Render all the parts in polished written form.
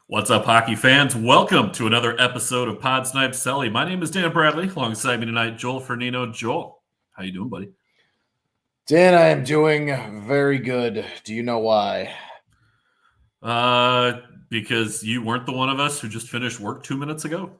What's up, hockey fans? Welcome to another episode of Snipe Celly. My name is Dan Bradley. Alongside me tonight, Joel Fernino. Joel, how you doing, buddy? Dan, I am doing very good. Do you know why? Because you weren't the one of us who just finished work 2 minutes ago.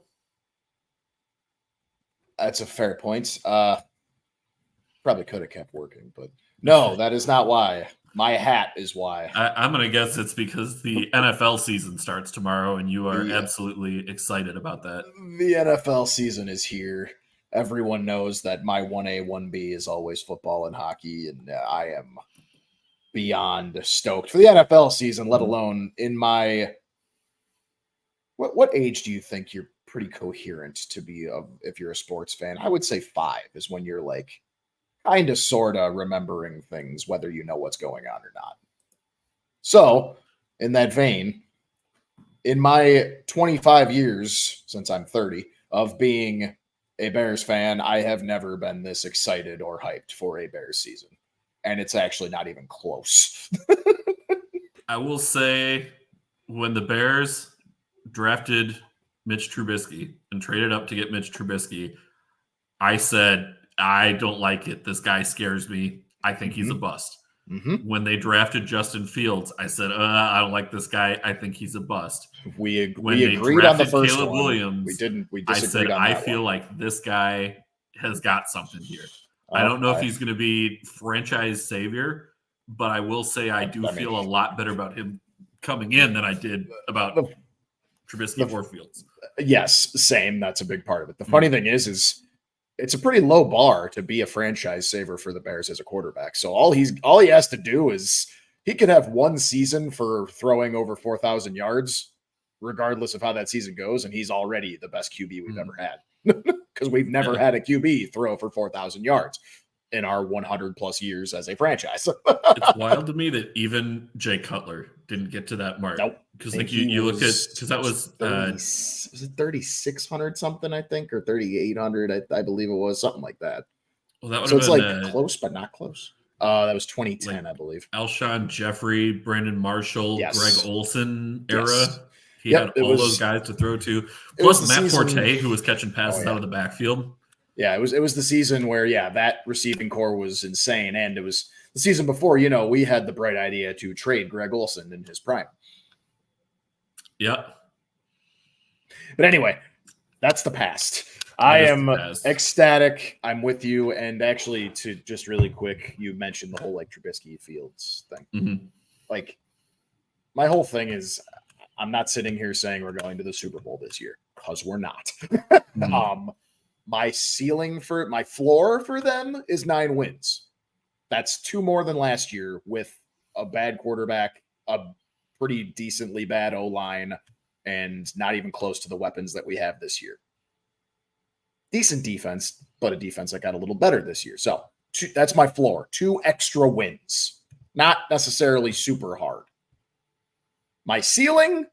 That's a fair point. Probably could have kept working, but no, that is not why. My hat is why. I'm going to guess it's because the NFL season starts tomorrow, and you are absolutely excited about that. The NFL season is here. Everyone knows that my 1A, 1B is always football and hockey, and I am beyond stoked for the NFL season, let alone in my... What age do you think you're pretty coherent to be if you're a sports fan? I would say 5 is when you're like kind of sort of remembering things, whether you know what's going on or not. So, in that vein, in my 25 years, since I'm 30, of being a Bears fan, I have never been this excited or hyped for a Bears season. And it's actually not even close. I will say, when the Bears drafted Mitch Trubisky and traded up to get Mitch Trubisky, I said, I don't like it. This guy scares me. I think he's a bust. When they drafted Justin Fields, I said, I don't like this guy. I think he's a bust. We agreed on the first Caleb one. Williams, We disagreed on that I feel like this guy has got something here. I don't know if he's going to be franchise savior, but I will say I do feel a lot better about him coming in than I did about Trubisky or Fields. Yes, same. That's a big part of it. The funny thing is it's a pretty low bar to be a franchise saver for the Bears as a quarterback. So all he has to do is he could have one season for throwing over 4,000 yards, regardless of how that season goes, and he's already the best QB we've ever had. Because we've never had a QB throw for 4,000 yards in our 100 plus years as a franchise. It's wild to me that even Jay Cutler didn't get to that mark. Nope. Because like you look at, because that was 3,600 something, I think, or 3,800, I believe it was, something like that. Well, that would so have it's been like close, but not close. That was 2010, I believe. Alshon Jeffrey, Brandon Marshall, Greg Olsen era. Yes. He had all those guys to throw to. Plus Matt Forte, who was catching passes out of the backfield. Yeah, it was the season where, that receiving core was insane. And it was the season before, we had the bright idea to trade Greg Olsen in his prime. Yeah. But anyway, that's the past. I am ecstatic. I'm with you. And actually, to just really quick, you mentioned the whole Trubisky Fields thing. Like, my whole thing is, I'm not sitting here saying we're going to the Super Bowl this year, because we're not. My floor for them is 9 wins. That's 2 more than last year with a bad quarterback, a pretty decently bad O-line, and not even close to the weapons that we have this year. Decent defense, but a defense that got a little better this year. So that's my floor. 2 extra wins. Not necessarily super hard. My ceiling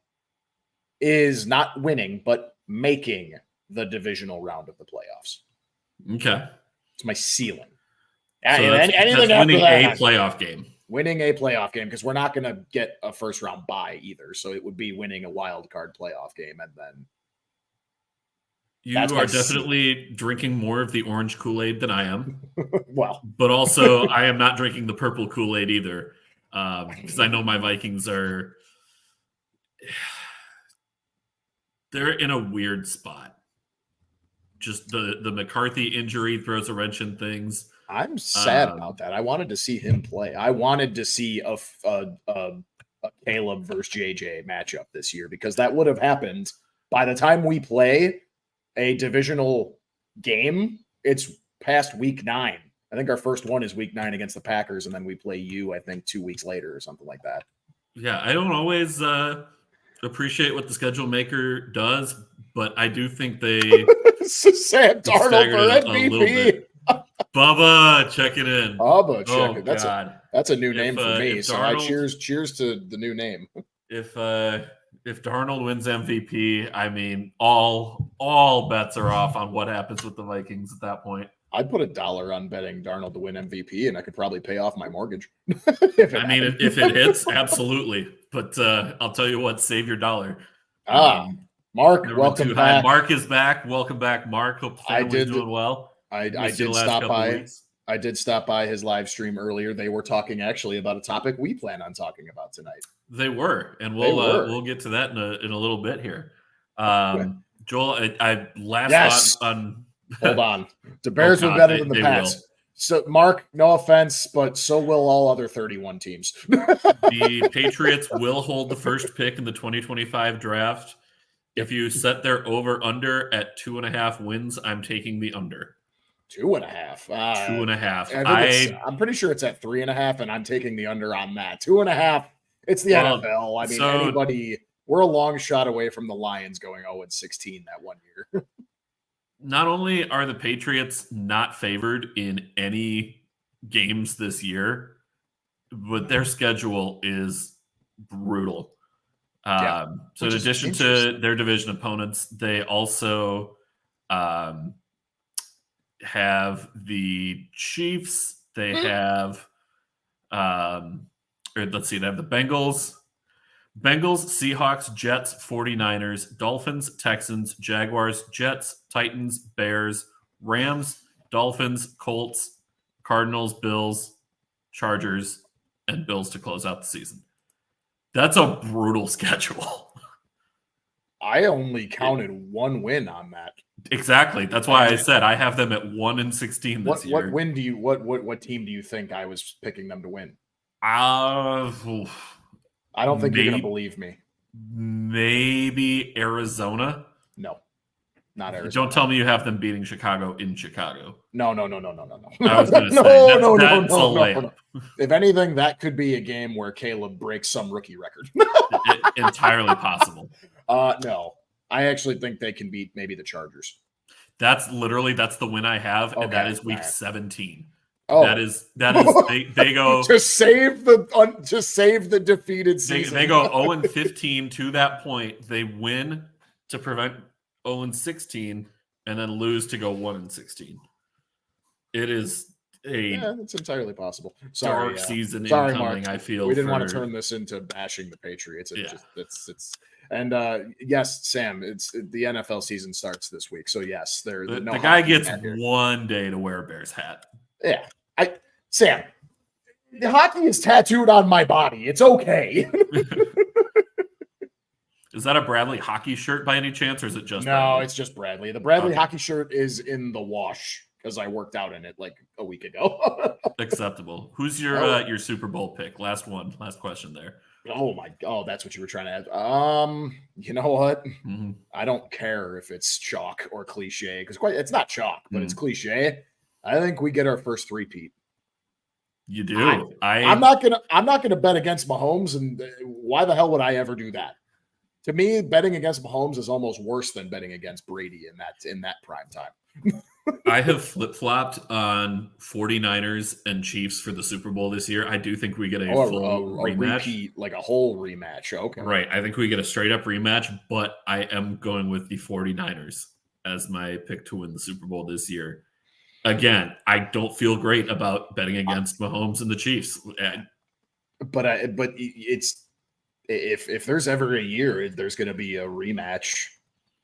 is not winning, but making the divisional round of the playoffs. Okay. It's my ceiling. So anything that's winning a playoff game. Winning a playoff game, because we're not going to get a first-round bye either. So it would be winning a wild card playoff game, and then... You are definitely drinking more of the orange Kool-Aid than I am. Well. But also, I am not drinking the purple Kool-Aid either, because I know my Vikings are... They're in a weird spot. Just the McCarthy injury throws a wrench in things. I'm sad about that. I wanted to see him play. I wanted to see a Caleb versus JJ matchup this year, because that would have happened by the time we play a divisional game. It's past week 9. I think our first one is week 9 against the Packers, and then we play you, I think, 2 weeks later or something like that. Yeah, I don't always appreciate what the schedule maker does, but I do think they Sam Darnold for MVP. Bubba checking in. Bubba checking. That's a new name for me. So cheers to the new name. If Darnold wins MVP, I mean all bets are off on what happens with the Vikings at that point. I'd put $1 on betting Darnold to win MVP, and I could probably pay off my mortgage. If it hits, absolutely. But I'll tell you what, save your dollar. Mark, welcome back. Mark is back. Welcome back, Mark. Hope the family's doing well. I did stop by. I did stop by his live stream earlier. They were talking actually about a topic we plan on talking about tonight. They were, and we'll get to that in a little bit here. Joel, I last thought on. Hold on. The Bears were better than the Pats. So, Mark, no offense, but so will all other 31 teams. The Patriots will hold the first pick in the 2025 draft. If you set their over-under at 2.5 wins, I'm taking the under. 2.5. 2.5. I'm pretty sure it's at 3.5, and I'm taking the under on that. 2.5. It's the NFL. I mean, anybody. We're a long shot away from the Lions going 0-16 that one year. Not only are the Patriots not favored in any games this year, but their schedule is brutal. So in addition to their division opponents, they also have the Chiefs. They have, they have the Bengals, Seahawks, Jets, 49ers, Dolphins, Texans, Jaguars, Jets, Titans, Bears, Rams, Dolphins, Colts, Cardinals, Bills, Chargers, and Bills to close out the season. That's a brutal schedule. I only counted one win on that. Exactly. That's why I said I have them at 1-16 this year. What win do you what team do you think I was picking them to win? I don't think you're going to believe me. Maybe Arizona? No, not Arizona. Don't tell me you have them beating Chicago in Chicago. No. I was going to say, no. If anything, that could be a game where Caleb breaks some rookie record. Entirely possible. No, I actually think they can beat maybe the Chargers. That's the win I have, and that is week 17. Oh, that is they go to save the defeated season. They go 0-15 to that point. They win to prevent 0-16 and then lose to go 1-16. It is it's entirely possible. Dark season incoming. Mark. I feel we didn't want to turn this into bashing the Patriots. And yes, Sam, it's the NFL season starts this week. So yes, the guy gets one day to wear a Bears hat. Yeah. Sam, the hockey is tattooed on my body. It's okay. Is that a Bradley hockey shirt by any chance, or is it just Bradley? It's just Bradley. The Bradley hockey shirt is in the wash because I worked out in it like a week ago. Acceptable. Who's your Super Bowl pick? Last question there. That's what you were trying to add. You know what? Mm-hmm. I don't care if it's chalk or cliche because it's not chalk, but it's cliche. I think we get our first three-peat. You do. I'm not gonna bet against Mahomes, and why the hell would I ever do that? To me, betting against Mahomes is almost worse than betting against Brady in that prime time. I have flip-flopped on 49ers and Chiefs for the Super Bowl this year. I do think we get a full rematch. Repeat, like a whole rematch. Okay. Right. I think we get a straight-up rematch, but I am going with the 49ers as my pick to win the Super Bowl this year. Again, I don't feel great about betting against Mahomes and the Chiefs. But it's if there's ever a year there's going to be a rematch,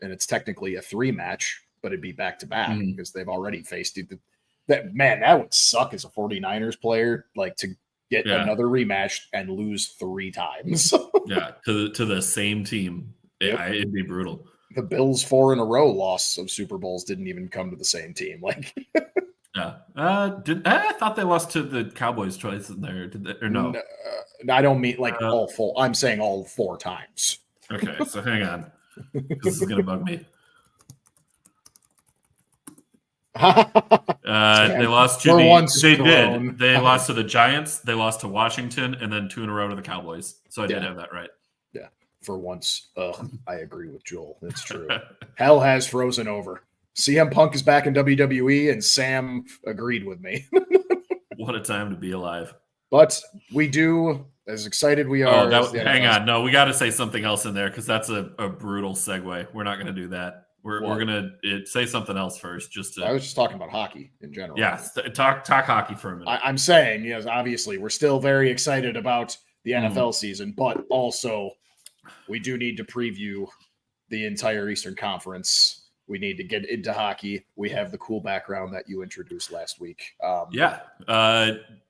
and it's technically a 3-match, but it'd be back to back because they've already faced it. That would suck as a 49ers player, like to get another rematch and lose 3 times. To the same team. It'd be brutal. The Bills 4 in a row loss of Super Bowls didn't even come to the same team. I thought they lost to the Cowboys twice in there. Did they, or no? I don't mean all 4. I'm saying all 4 times. Okay, so hang on. This is gonna bug me. They lost to They lost to the Giants. They lost to Washington, and then 2 in a row to the Cowboys. So I did have that right. Yeah. For once, I agree with Joel. It's true. Hell has frozen over. CM Punk is back in WWE, and Sam agreed with me. What a time to be alive. But we do, as excited we are. Hang on. No, we got to say something else in there because that's a brutal segue. We're not going to do that. We're going to say something else first. I was just talking about hockey in general. Yeah, talk hockey for a minute. I'm saying, yes, obviously, we're still very excited about the NFL season, but also we do need to preview the entire Eastern Conference. We need to get into hockey. We have the cool background that you introduced last week.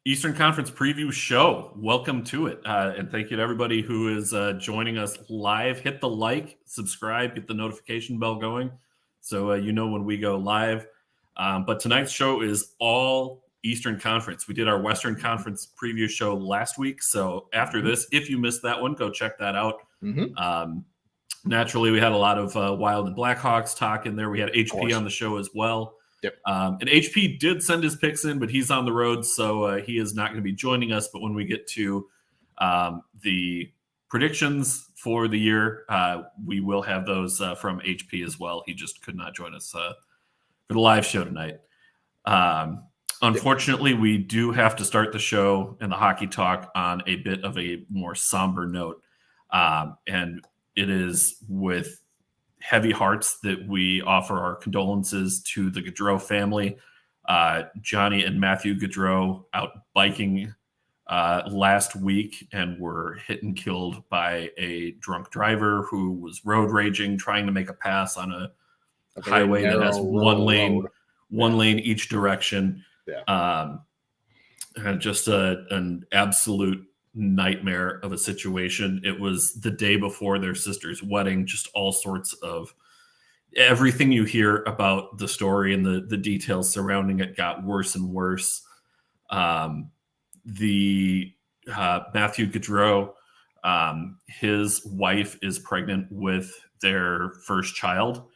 Eastern Conference preview show. Welcome to it. And thank you to everybody who is joining us live. Hit the like, subscribe, get the notification bell going so you know when we go live. But tonight's show is all Eastern Conference. We did our Western Conference preview show last week. So after this, if you missed that one, go check that out. Naturally, we had a lot of Wild and Blackhawks talk in there. We had HP on the show as well. Yep. And HP did send his picks in, but he's on the road, so he is not going to be joining us. But when we get to the predictions for the year, we will have those from HP as well. He just could not join us for the live show tonight. Unfortunately, we do have to start the show and the hockey talk on a bit of a more somber note. And it is with heavy hearts that we offer our condolences to the Gaudreau family. Johnny and Matthew Gaudreau out biking last week and were hit and killed by a drunk driver who was road raging, trying to make a pass on a highway that has one lane each direction. And just an absolute nightmare of a situation. It was the day before their sister's wedding, just all sorts of everything you hear about the story and the details surrounding it got worse and worse. The Matthew Gaudreau, his wife is pregnant with their first child.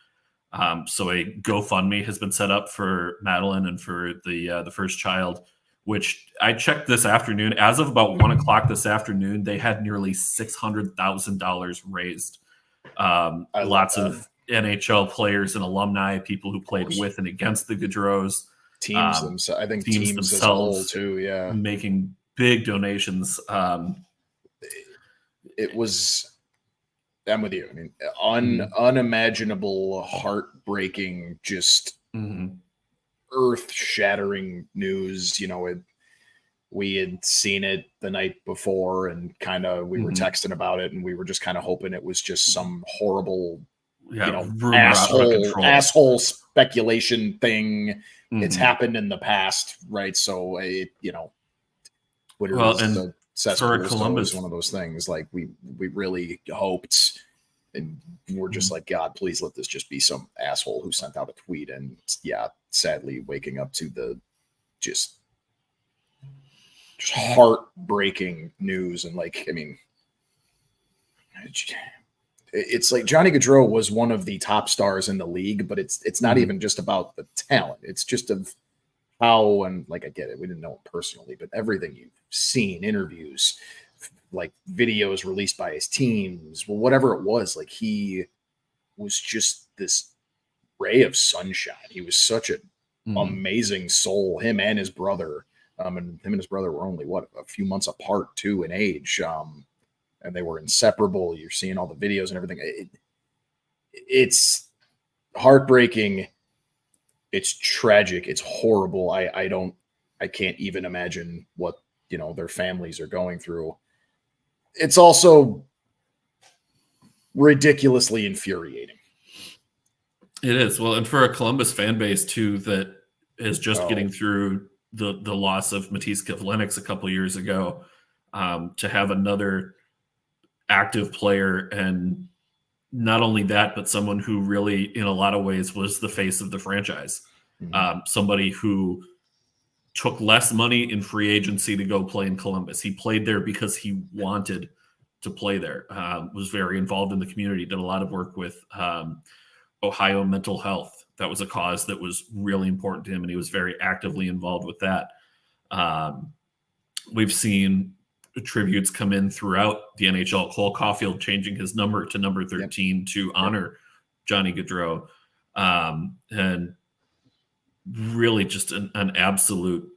So a GoFundMe has been set up for Madeline and for the first child, which I checked this afternoon. As of about 1 o'clock this afternoon, they had nearly $600,000 raised. Lots of NHL players and alumni, people who played with and against the Gaudreaus. Teams themselves, I think teams themselves as a whole too, making big donations. It was, I'm with you. I mean, unimaginable, heartbreaking, just earth-shattering news. You know, we had seen it the night before, and kind of we were texting about it, and we were just kind of hoping it was just some horrible, asshole speculation thing. It's happened in the past, right? So, for Columbus, one of those things. Like we really hoped, and we're just like, God, please let this just be some asshole who sent out a tweet. And sadly, waking up to the just heartbreaking news. And it's like Johnny Gaudreau was one of the top stars in the league, but it's not even just about the talent. It's just of how, and I get it, we didn't know him personally, but everything you've seen, interviews, like videos released by his teams, whatever it was, he was just this ray of sunshine. He was such an amazing soul, him and his brother. And him and his brother were only a few months apart too in age. And they were inseparable. You're seeing all the videos and everything. It's heartbreaking. It's tragic. It's horrible. I can't even imagine what, their families are going through. It's also ridiculously infuriating. It is. Well, and for a Columbus fan base too, that is just getting through the loss of Matisse Kivlenieks a couple years ago, to have another active player, and not only that, but someone who really, in a lot of ways, was the face of the franchise. Somebody who took less money in free agency to go play in Columbus. He played there because he wanted to play there. Was very involved in the community, did a lot of work with Ohio mental health. That was a cause that was really important to him, and he was very actively involved with that. We've seen tributes come in throughout the NHL. Cole Caulfield changing his number to number 13 to honor Johnny Gaudreau. And really just an absolute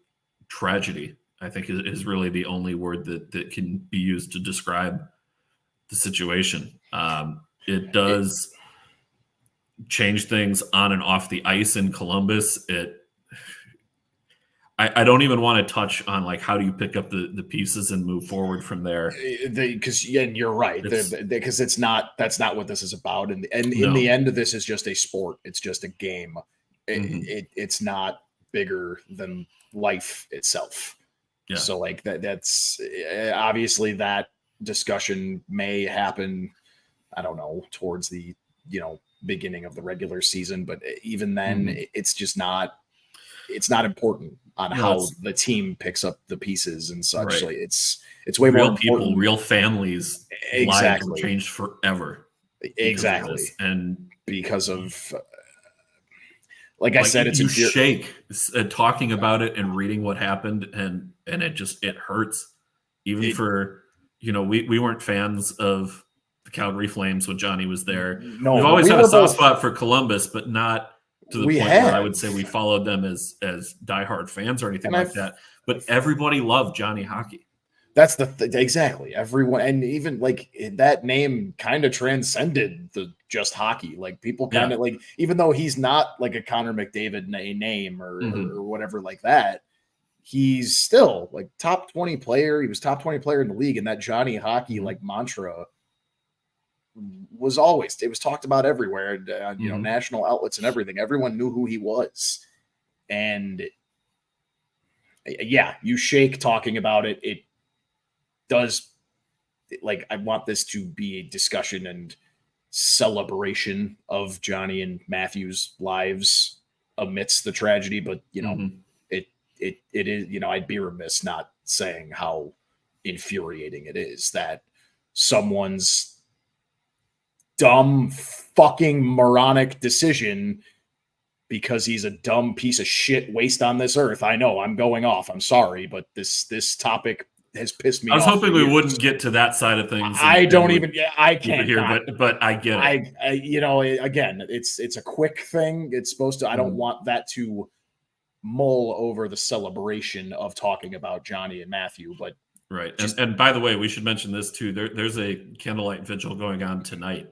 tragedy, I think, is really the only word that can be used to describe the situation. It does change things on and off the ice in Columbus. I don't even want to touch on like how do you pick up the pieces and move forward from there. Because you're right, because that's not what this is about, and in the end, this is just a sport. It's just a game. It's not bigger than life itself. Yeah. So like that's obviously that discussion may happen. I don't know, towards the beginning of the regular season, but even then, it's just not. It's not important on how the team picks up the pieces and such. Right. Like it's way real more people, real families. Lives have changed forever. Exactly, and because of like I said, it's you shake talking about it and reading what happened, and it hurts. Even for we weren't fans of the Calgary Flames when Johnny was there. No, we've always had a soft spot for Columbus, but not to the point where I would say we followed them as diehard fans or anything like that. But everybody loved Johnny Hockey. That's exactly everyone, and even like that name kind of transcended the just hockey. Like people kind of like, even though he's not like a Connor McDavid name or whatever like that, he's still like top 20 player. He was top 20 player in the league, and that Johnny Hockey like mantra was always, it was talked about everywhere, national outlets and everything. Everyone knew who he was. And yeah, you shake talking about it. It does, like, I want this to be a discussion and celebration of Johnny and Matthew's lives amidst the tragedy. But, it is, I'd be remiss not saying how infuriating it is that someone's dumb fucking moronic decision, because he's a dumb piece of shit waste on this earth. I know I'm going off. I'm sorry, but this topic has pissed me off. I was hoping we wouldn't get to that side of things. I can't hear, but I get it. Again, it's a quick thing. It's supposed to, I don't want that to mull over the celebration of talking about Johnny and Matthew, but right. And by the way, we should mention this too. There's a candlelight vigil going on tonight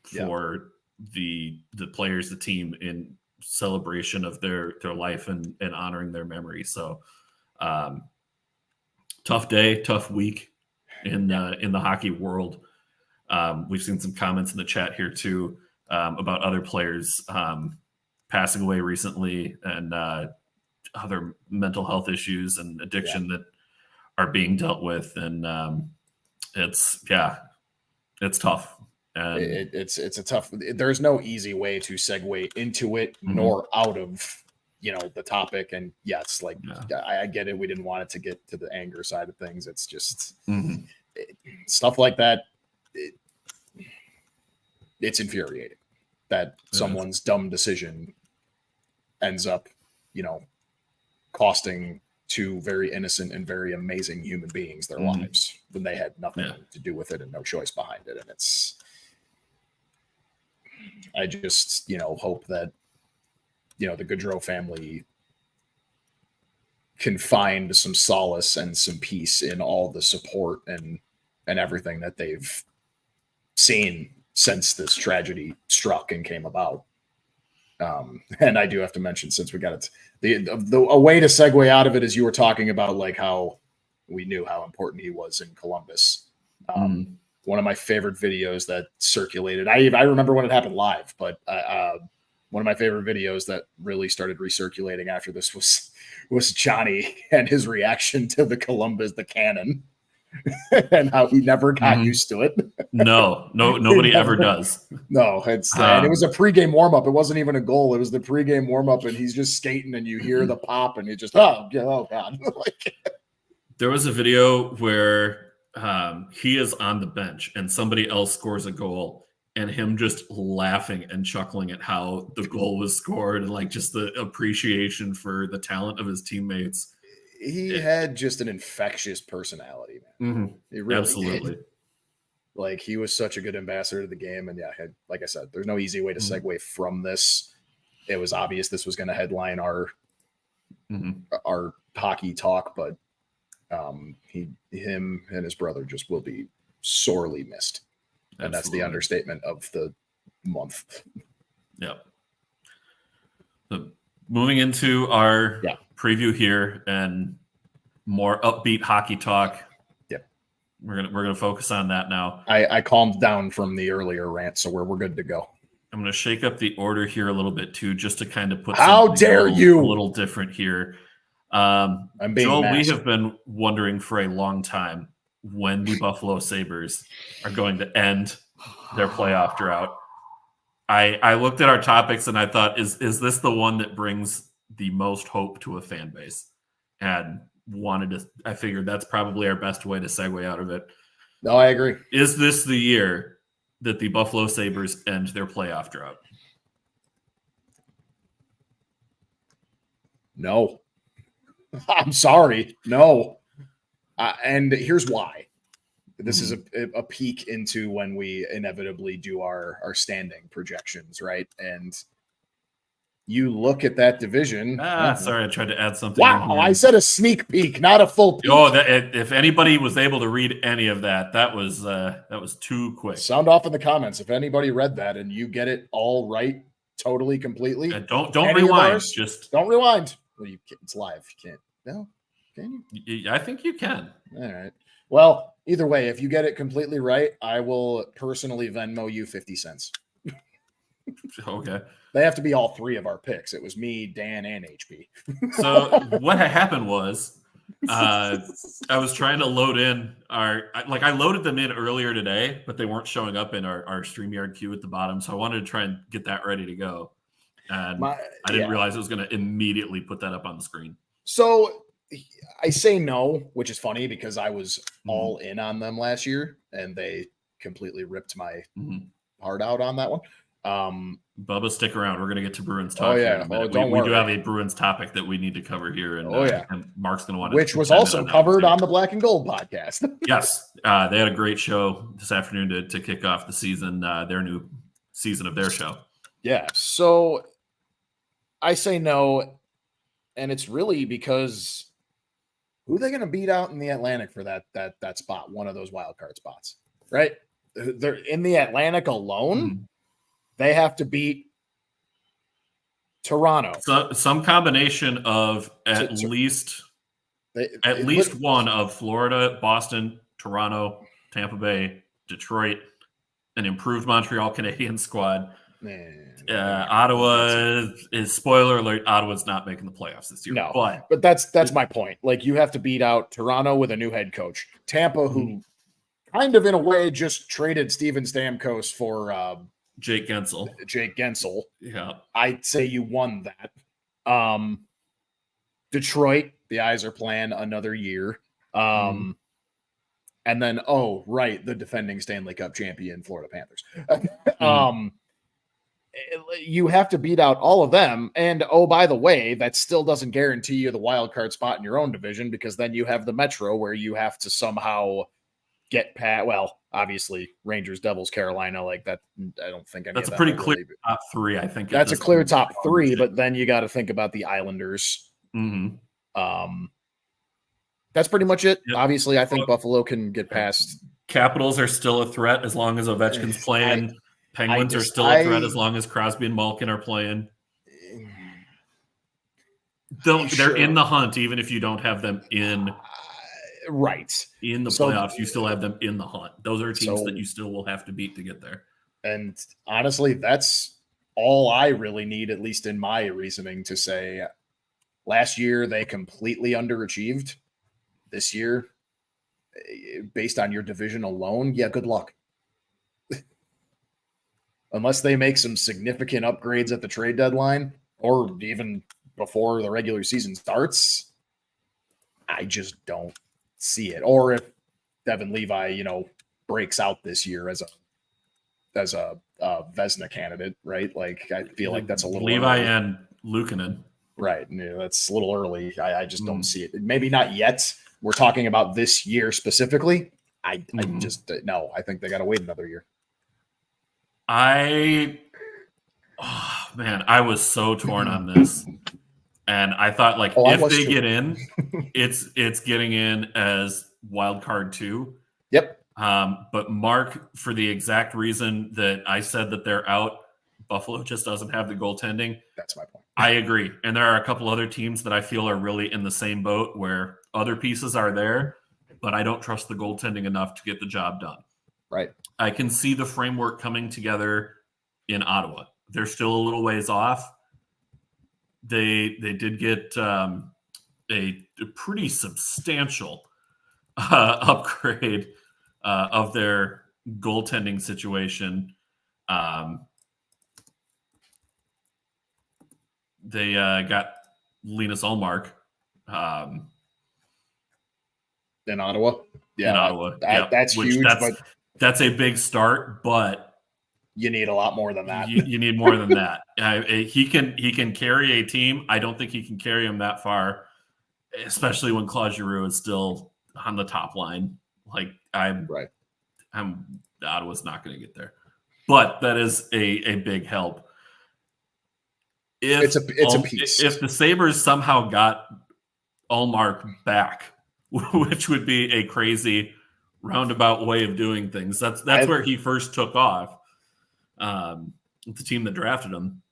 for the players, the team, in celebration of their life and honoring their memory. So tough day, tough week in the hockey world. We've seen some comments in the chat here too about other players passing away recently, and other mental health issues and addiction that are being dealt with. And it's tough. And it's a tough, there's no easy way to segue into it nor out of the topic. And yes, like I get it, we didn't want it to get to the anger side of things. It's just stuff like that. It's infuriating that someone's dumb decision ends up costing two very innocent and very amazing human beings their lives when they had nothing to do with it and no choice behind it. And I just, hope that, the Gaudreau family can find some solace and some peace in all the support and everything that they've seen since this tragedy struck and came about. And I do have to mention, since we got it, a way to segue out of it is you were talking about like how we knew how important he was in Columbus. One of my favorite videos that circulated, I remember when it happened live, but one of my favorite videos that really started recirculating after this was Johnny and his reaction to the cannon. And how he never got used to it. Nobody ever does. No, and it was a pregame warm-up. It wasn't even a goal. It was the pregame warm-up, and he's just skating, and you hear the pop, and you just, oh God. There was a video where he is on the bench, and somebody else scores a goal, and him just laughing and chuckling at how the goal was scored, and like just the appreciation for the talent of his teammates. He had just an infectious personality, man. He really absolutely did. Like, he was such a good ambassador to the game. And like I said, there's no easy way to segue from this. It was obvious this was going to headline our hockey talk, but him and his brother just will be sorely missed. And that's the understatement of the month. Yeah. Moving into our preview here and more upbeat hockey talk. Yep. We're gonna focus on that now. I calmed down from the earlier rant, so we're good to go. I'm gonna shake up the order here a little bit too, just to kind of put a little different here. I'm being Joel, masked. we have been wondering for a long time when the Buffalo Sabres are going to end their playoff drought. I looked at our topics and I thought, is this the one that brings the most hope to a fan base? And I figured that's probably our best way to segue out of it. No, I agree. Is this the year that the Buffalo Sabres end their playoff drought? No. I'm sorry. No. And here's why. This is a peek into when we inevitably do our standing projections, right? And you look at that division. Sorry, I tried to add something. Wow, I said a sneak peek, not a full peek. Oh, if anybody was able to read any of that, that was too quick. Sound off in the comments if anybody read that and you get it all right, totally, completely. Don't rewind. Just don't rewind. Well, it's live. You can't. No, can you? I think you can. All right. Well, either way, if you get it completely right, I will personally Venmo you 50 cents. Okay. They have to be all three of our picks. It was me, Dan, and HP. So what happened was I was trying to load in I loaded them in earlier today, but they weren't showing up in our StreamYard queue at the bottom. So I wanted to try and get that ready to go. And I didn't realize it was going to immediately put that up on the screen. So I say no, which is funny because I was all in on them last year and they completely ripped my heart out on that one. Bubba, stick around. We're going to get to Bruins talk. We do have a Bruins topic that we need to cover here. And, and Mark's going to want to. Which was also covered on the Black and Gold podcast. Yes. They had a great show this afternoon to kick off the season, their new season of their show. Yeah. So I say no. And it's really because who are they going to beat out in the Atlantic for that spot, one of those wild card spots, right? They're in the Atlantic alone. They have to beat Toronto. So, some combination of at least one of Florida, Boston, Toronto, Tampa Bay, Detroit, an improved Montreal Canadiens squad. Ottawa is, spoiler alert, Ottawa's not making the playoffs this year. No, but that's my point. Like, you have to beat out Toronto with a new head coach. Tampa, who kind of in a way just traded Steven Stamkos for Jake Gensel. Yeah. I'd say you won that. Detroit, the Yzerplan, another year. And then, the defending Stanley Cup champion Florida Panthers. You have to beat out all of them. And, by the way, that still doesn't guarantee you the wild card spot in your own division, because then you have the Metro where you have to somehow get past, obviously Rangers, Devils, Carolina, like that. I don't think that's a pretty clear top three. I think that's a clear top three, but then you got to think about the Islanders. That's pretty much it. Yep. Obviously, I think Buffalo can get past. Capitals are still a threat as long as Ovechkin's playing. Penguins are still a threat as long as Crosby and Malkin are playing. They're in the hunt, even if you don't have them in in the playoffs. You still have them in the hunt. Those are teams that you still will have to beat to get there. And honestly, that's all I really need, at least in my reasoning, to say last year they completely underachieved. This year, based on your division alone, good luck. Unless they make some significant upgrades at the trade deadline or even before the regular season starts, I just don't see it. Or if Devin Levi, breaks out this year as a Vezina candidate, right? Like, I feel like that's a little Levi early. And Luukkonen. Right. That's a little early. I just don't see it. Maybe not yet. We're talking about this year specifically. I just no. I think they got to wait another year. I was so torn on this, and I thought if they get in, it's getting in as wild card 2. Yep. But Mark, for the exact reason that I said that they're out, Buffalo just doesn't have the goaltending. That's my point. I agree. And there are a couple other teams that I feel are really in the same boat where other pieces are there, but I don't trust the goaltending enough to get the job done. Right. I can see the framework coming together in Ottawa. They're still a little ways off. They did get a pretty substantial upgrade of their goaltending situation. They got Linus Ullmark in Ottawa. Yeah, in Ottawa. That's huge. That's a big start, but you need a lot more than that. You need more than that. He can carry a team. I don't think he can carry him that far, especially when Claude Giroux is still on the top line. Like Ottawa's not going to get there, but that is a big help. It's a piece. If the Sabres somehow got Ullmark back, which would be a crazy roundabout way of doing things. That's where he first took off. The team that drafted him.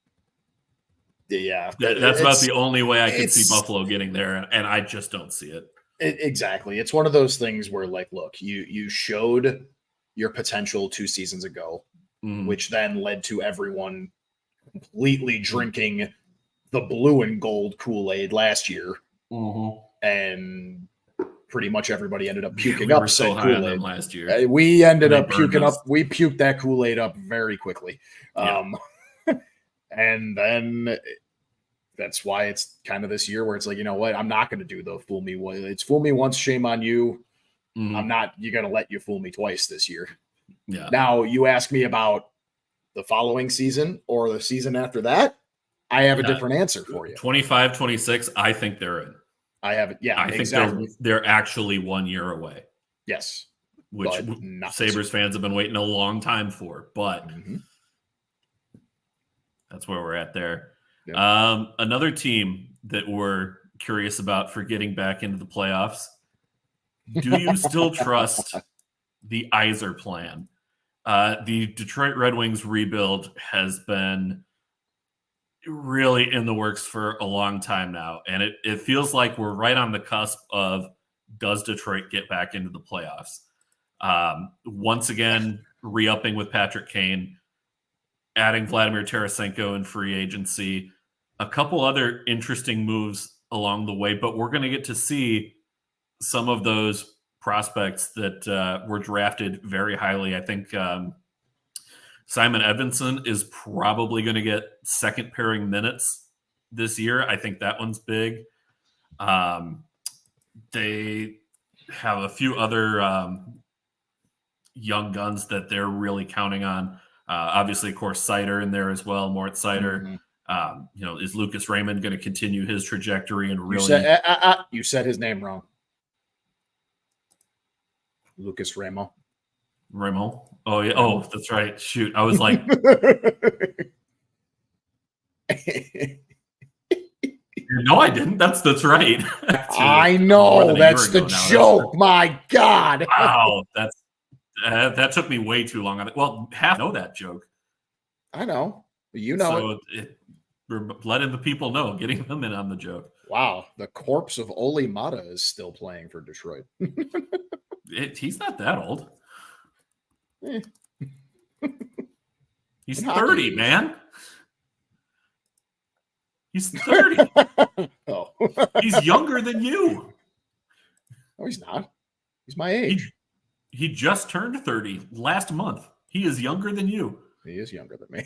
Yeah, that's about the only way I could see Buffalo getting there, and I just don't see it. Exactly. It's one of those things where, like, look, you showed your potential 2 seasons ago, which then led to everyone completely drinking the blue and gold Kool-Aid last year, and pretty much everybody ended up puking up said Kool-Aid last year. We ended up puking up. We puked that Kool-Aid up very quickly, and then that's why it's kind of this year where it's like, you know what, I'm not going to do the fool me. It's fool me once, shame on you. I'm not. You're going to let you fool me twice this year. Yeah. Now you ask me about the following season or the season after that, I have a different answer for you. 25, 26, I think they're in. I have it. Yeah, I think they're actually 1 year away. Yes. Which Sabres fans have been waiting a long time for, but that's where we're at there. Yeah. Another team that we're curious about for getting back into the playoffs. Do you still trust the Yzerplan? The Detroit Red Wings rebuild has been really in the works for a long time now, and it feels like we're right on the cusp of, does Detroit get back into the playoffs? Once again, re-upping with Patrick Kane, adding Vladimir Tarasenko in free agency, a couple other interesting moves along the way, but we're going to get to see some of those prospects that were drafted very highly. I think Simon Edvinsson is probably going to get second pairing minutes this year. I think that one's big. They have a few other young guns that they're really counting on. Obviously, of course, Seider in there as well, Moritz Seider. Is Lucas Raymond going to continue his trajectory and really? You said his name wrong. Lucas Ramo. Oh yeah. Oh, that's right. Shoot, I was like, no, I didn't. That's right. I know. That's the joke. My God. Wow, that took me way too long. Well, half know that joke. I know. You know it. We're letting the people know, getting them in on the joke. Wow, the corpse of Ole Mata is still playing for Detroit. He's not that old. He's 30, man. He's 30. Oh. He's younger than you. No, he's not. He's my age. He just turned 30 last month. He is younger than you. He is younger than me.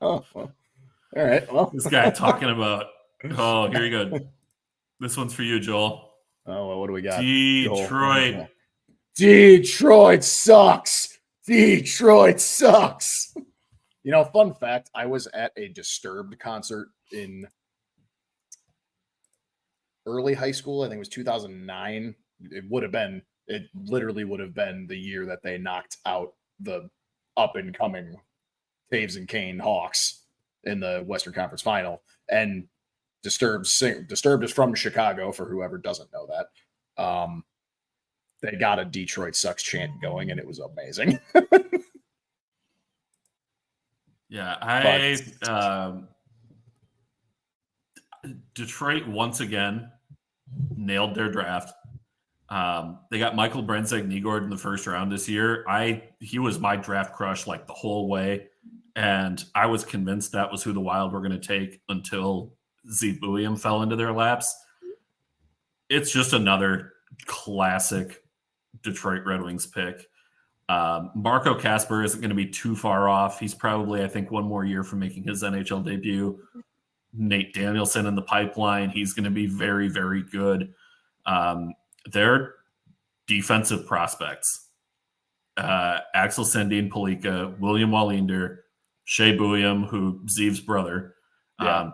Oh, well. All right. Well, this guy talking about, here you go. This one's for you, Joel. Oh, well, what do we got? Detroit. Detroit sucks. Detroit sucks. You know, fun fact, I was at a Disturbed concert in early high school. I think it was 2009. It literally would have been the year that they knocked out the up-and-coming Taves and Kane Hawks in the Western Conference Final. And Disturbed is from Chicago, for whoever doesn't know that. They got a Detroit sucks chant going, and it was amazing. Yeah, Detroit once again nailed their draft. They got Michael Brenzeg-Nygård in the first round this year. He was my draft crush like the whole way, and I was convinced that was who the Wild were going to take until Zeke Buium fell into their laps. It's just another classic Detroit Red Wings pick. Marco Kasper isn't going to be too far off. He's probably, I think, one more year from making his NHL debut. Nate Danielson in the pipeline. He's going to be very, very good. They're defensive prospects. Axel Sandin Palika, William Wallinder, Shea Buium, who Zeev's brother,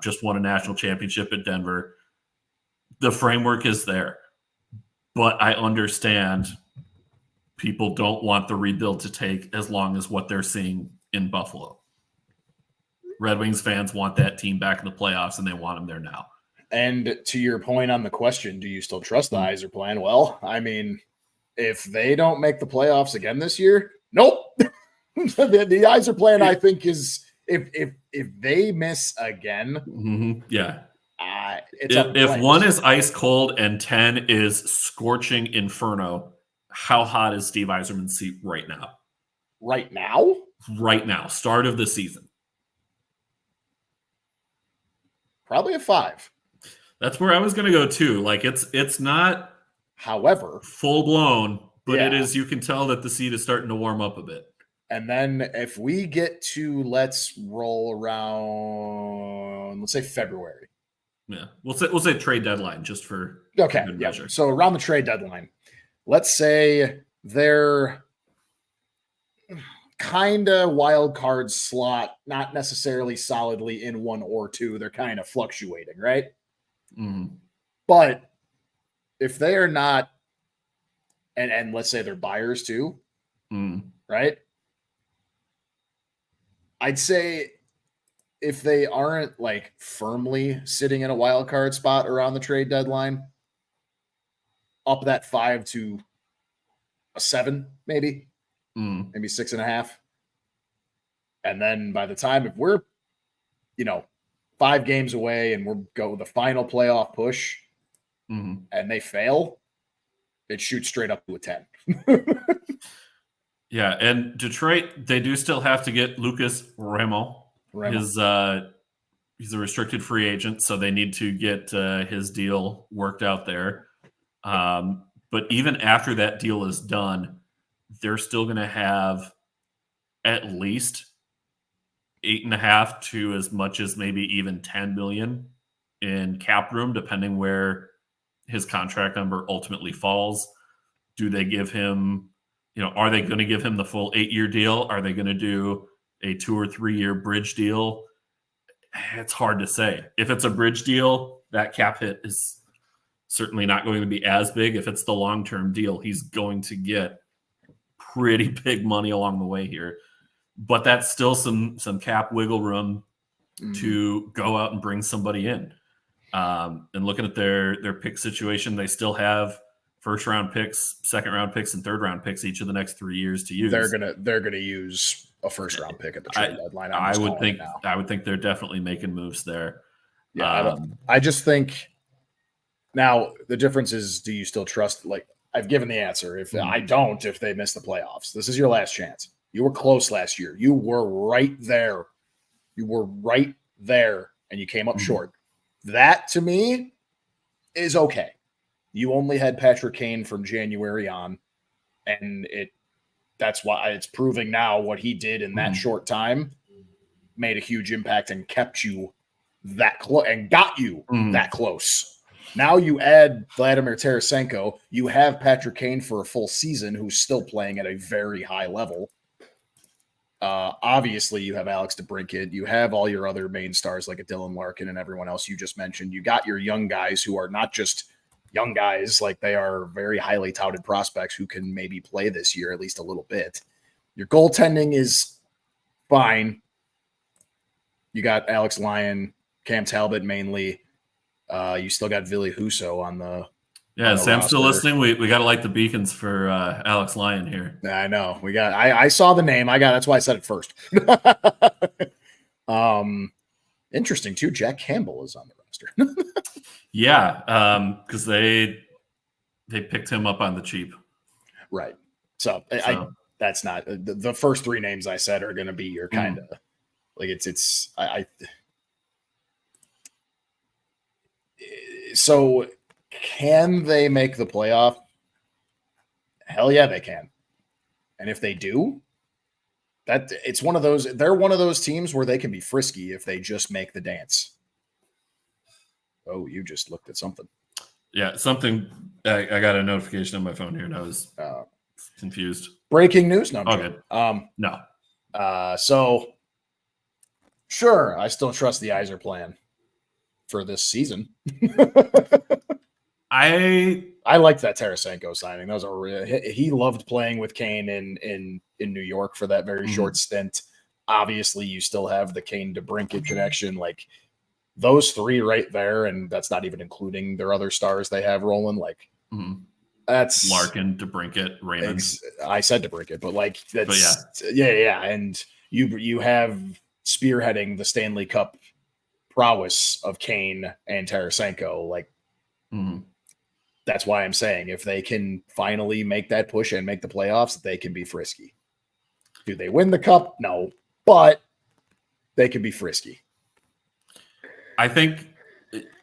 just won a national championship at Denver. The framework is there. But I understand people don't want the rebuild to take as long as what they're seeing in Buffalo. Red Wings fans want that team back in the playoffs, and they want them there now. And to your point on the question, do you still trust the Yzerplan? Well, I mean, if they don't make the playoffs again this year, nope. the Yzerplan, I think, is if they miss again, if 1 is ice cold and 10 is scorching inferno, how hot is Steve Yzerman's seat right now? Right now? Right now, start of the season. Probably a 5. That's where I was going to go too. Like it's not, however, full blown, but it is. You can tell that the seat is starting to warm up a bit. And then if we get to, let's roll around, let's say February. Yeah, we'll say trade deadline just for good measure. So around the trade deadline, let's say they're kind of wild card slot, not necessarily solidly in 1 or 2. They're kind of fluctuating, right? Mm-hmm. But if they are not, and let's say they're buyers too, right? I'd say if they aren't like firmly sitting in a wild card spot around the trade deadline, up that 5 to a 7, maybe 6.5. And then by the time, if we're, 5 games away and we're go the final playoff push and they fail, it shoots straight up to a 10. Yeah. And Detroit, they do still have to get Lucas Remo. He's a restricted free agent, so they need to get his deal worked out there. But even after that deal is done, they're still going to have at least 8.5 to as much as maybe even 10 million in cap room, depending where his contract number ultimately falls. Do they give him, are they going to give him the full 8-year deal? Are they going to do a 2 or 3 year bridge deal? It's hard to say. If it's a bridge deal, that cap hit is certainly not going to be as big. If it's the long-term deal, he's going to get pretty big money along the way here. But that's still some cap wiggle room to go out and bring somebody in. And looking at their pick situation, they still have first-round picks, second-round picks, and third-round picks each of the next 3 years to use. They're gonna use a first-round pick at the trade deadline. I would think they're definitely making moves there. Yeah, I just think now the difference is, do you still trust? Like, I've given the answer. If I don't, if they miss the playoffs, this is your last chance. You were close last year. You were right there. And you came up short. That, to me, is okay. You only had Patrick Kane from January on, and that's why it's proving now what he did in that short time made a huge impact and kept you that close and got you that close. Now you add Vladimir Tarasenko. You have Patrick Kane for a full season, who's still playing at a very high level. Obviously, you have Alex DeBrincat. You have all your other main stars like a Dylan Larkin and everyone else you just mentioned. You got your young guys who are not just young guys, like they are very highly touted prospects who can maybe play this year at least a little bit. Your goaltending is fine. You got Alex Lyon, Cam Talbot mainly. You still got Ville Husso on the Sam's still listening. We got to light the beacons for Alex Lyon here. I know. I saw the name. That's why I said it first. Interesting too. Jack Campbell is on the roster. roster. Yeah, because they picked him up on the cheap. Right. So. That's not the first three names I said are going to be your kind of like so can they make the playoff? Hell yeah, they can. And if they do, they're one of those teams where they can be frisky if they just make the dance. Oh, you just looked at something. Yeah, something. I got a notification on my phone here and I was confused. Breaking news? No, good. No. So sure, I still trust the Yzerplan for this season. I liked that Tarasenko signing. That was he loved playing with Kane in New York for that very short stint. Obviously, you still have the Kane to DeBrincat connection, like those three right there, and that's not even including their other stars they have rolling. Like that's Larkin, DeBrincat, Raymond. I said DeBrincat, but like that's yeah, and you have spearheading the Stanley Cup prowess of Kane and Tarasenko, like. That's why I'm saying if they can finally make that push and make the playoffs, they can be frisky. Do they win the cup? No, but they can be frisky. I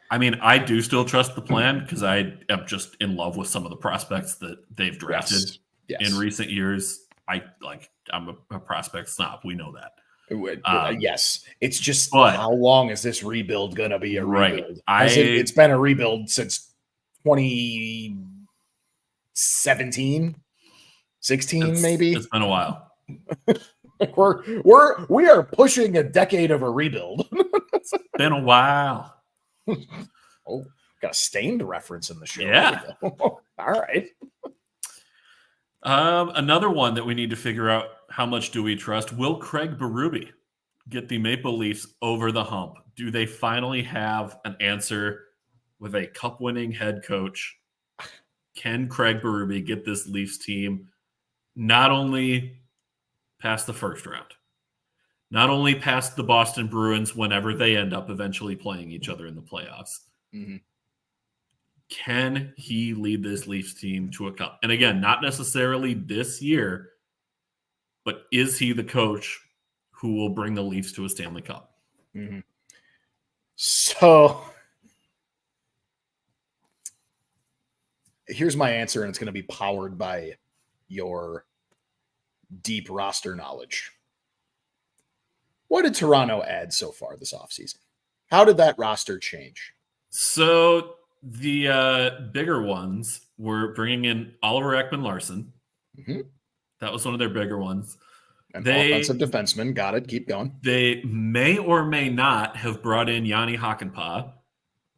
I do still trust the plan because I am just in love with some of the prospects that they've drafted in recent years. I'm a prospect snob. We know that. Yes. It's just how long is this rebuild going to be a rebuild? It's been a rebuild since 2017, 16, maybe. It's been a while. we are pushing a decade of a rebuild. It's been a while. Oh, got a Stained reference in the show. Yeah. All right. Another one that we need to figure out, how much do we trust? Will Craig Berube get the Maple Leafs over the hump? Do they finally have an answer with a cup-winning head coach? Can Craig Berube get this Leafs team not only past the first round, not only past the Boston Bruins whenever they end up eventually playing each other in the playoffs? Can he lead this Leafs team to a cup? And again, not necessarily this year, but is he the coach who will bring the Leafs to a Stanley Cup? So here's my answer, and it's going to be powered by your deep roster knowledge. What did Toronto add so far this offseason? How did that roster change? So the bigger ones were bringing in Oliver Ekman-Larsson. That was one of their bigger ones. And offensive defenseman. Got it. Keep going. They may or may not have brought in Yanni Hakanpää,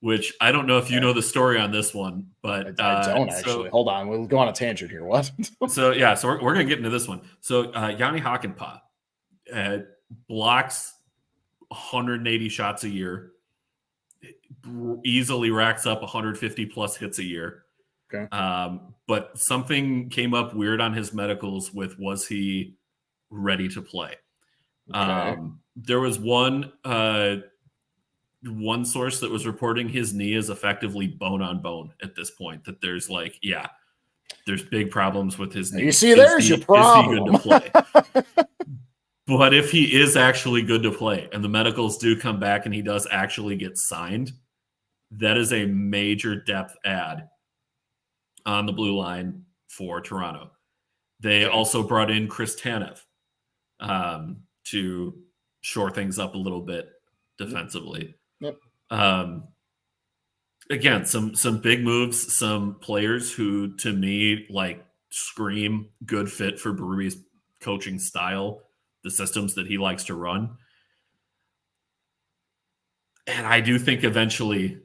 which I don't know if you know the story on this one, but I don't actually. Hold on, we'll go on a tangent here. What? So we're going to get into this one. So Yanni Hakanpää blocks 180 shots a year, easily racks up 150 plus hits a year. Okay. But something came up weird on his medicals with, was he ready to play? Okay. There was one source that was reporting his knee is effectively bone on bone at this point, that there's there's big problems with his knee. You see, there's your problem. Is he good to play? But if he is actually good to play and the medicals do come back and he does actually get signed, that is a major depth add on the blue line for Toronto. They also brought in Chris Tanev to shore things up a little bit defensively. Yep. Again, some big moves, some players who, to me, scream good fit for Berube's coaching style, the systems that he likes to run. And I do think eventually,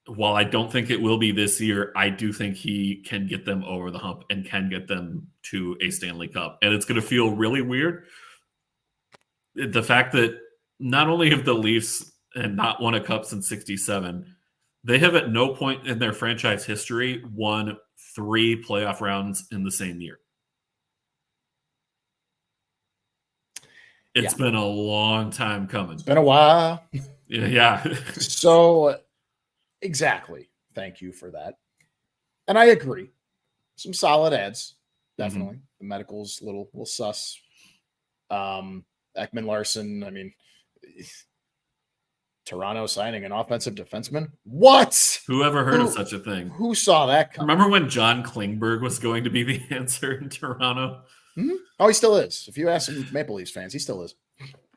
while I don't think it will be this year, I do think he can get them over the hump and can get them to a Stanley Cup. And it's going to feel really weird. The fact that not only have the Leafs and not won a cup since 1967, they have at no point in their franchise history won 3 playoff rounds in the same year. It's been a long time coming. It's been a while. Yeah. So, exactly. Thank you for that. And I agree. Some solid ads, definitely. The medical's a little sus. Ekman Larson, I mean, Toronto signing an offensive defenseman? What? Who ever heard of such a thing? Who saw that coming? Remember when John Klingberg was going to be the answer in Toronto? Mm-hmm. Oh, he still is. If you ask some Maple Leafs fans, he still is.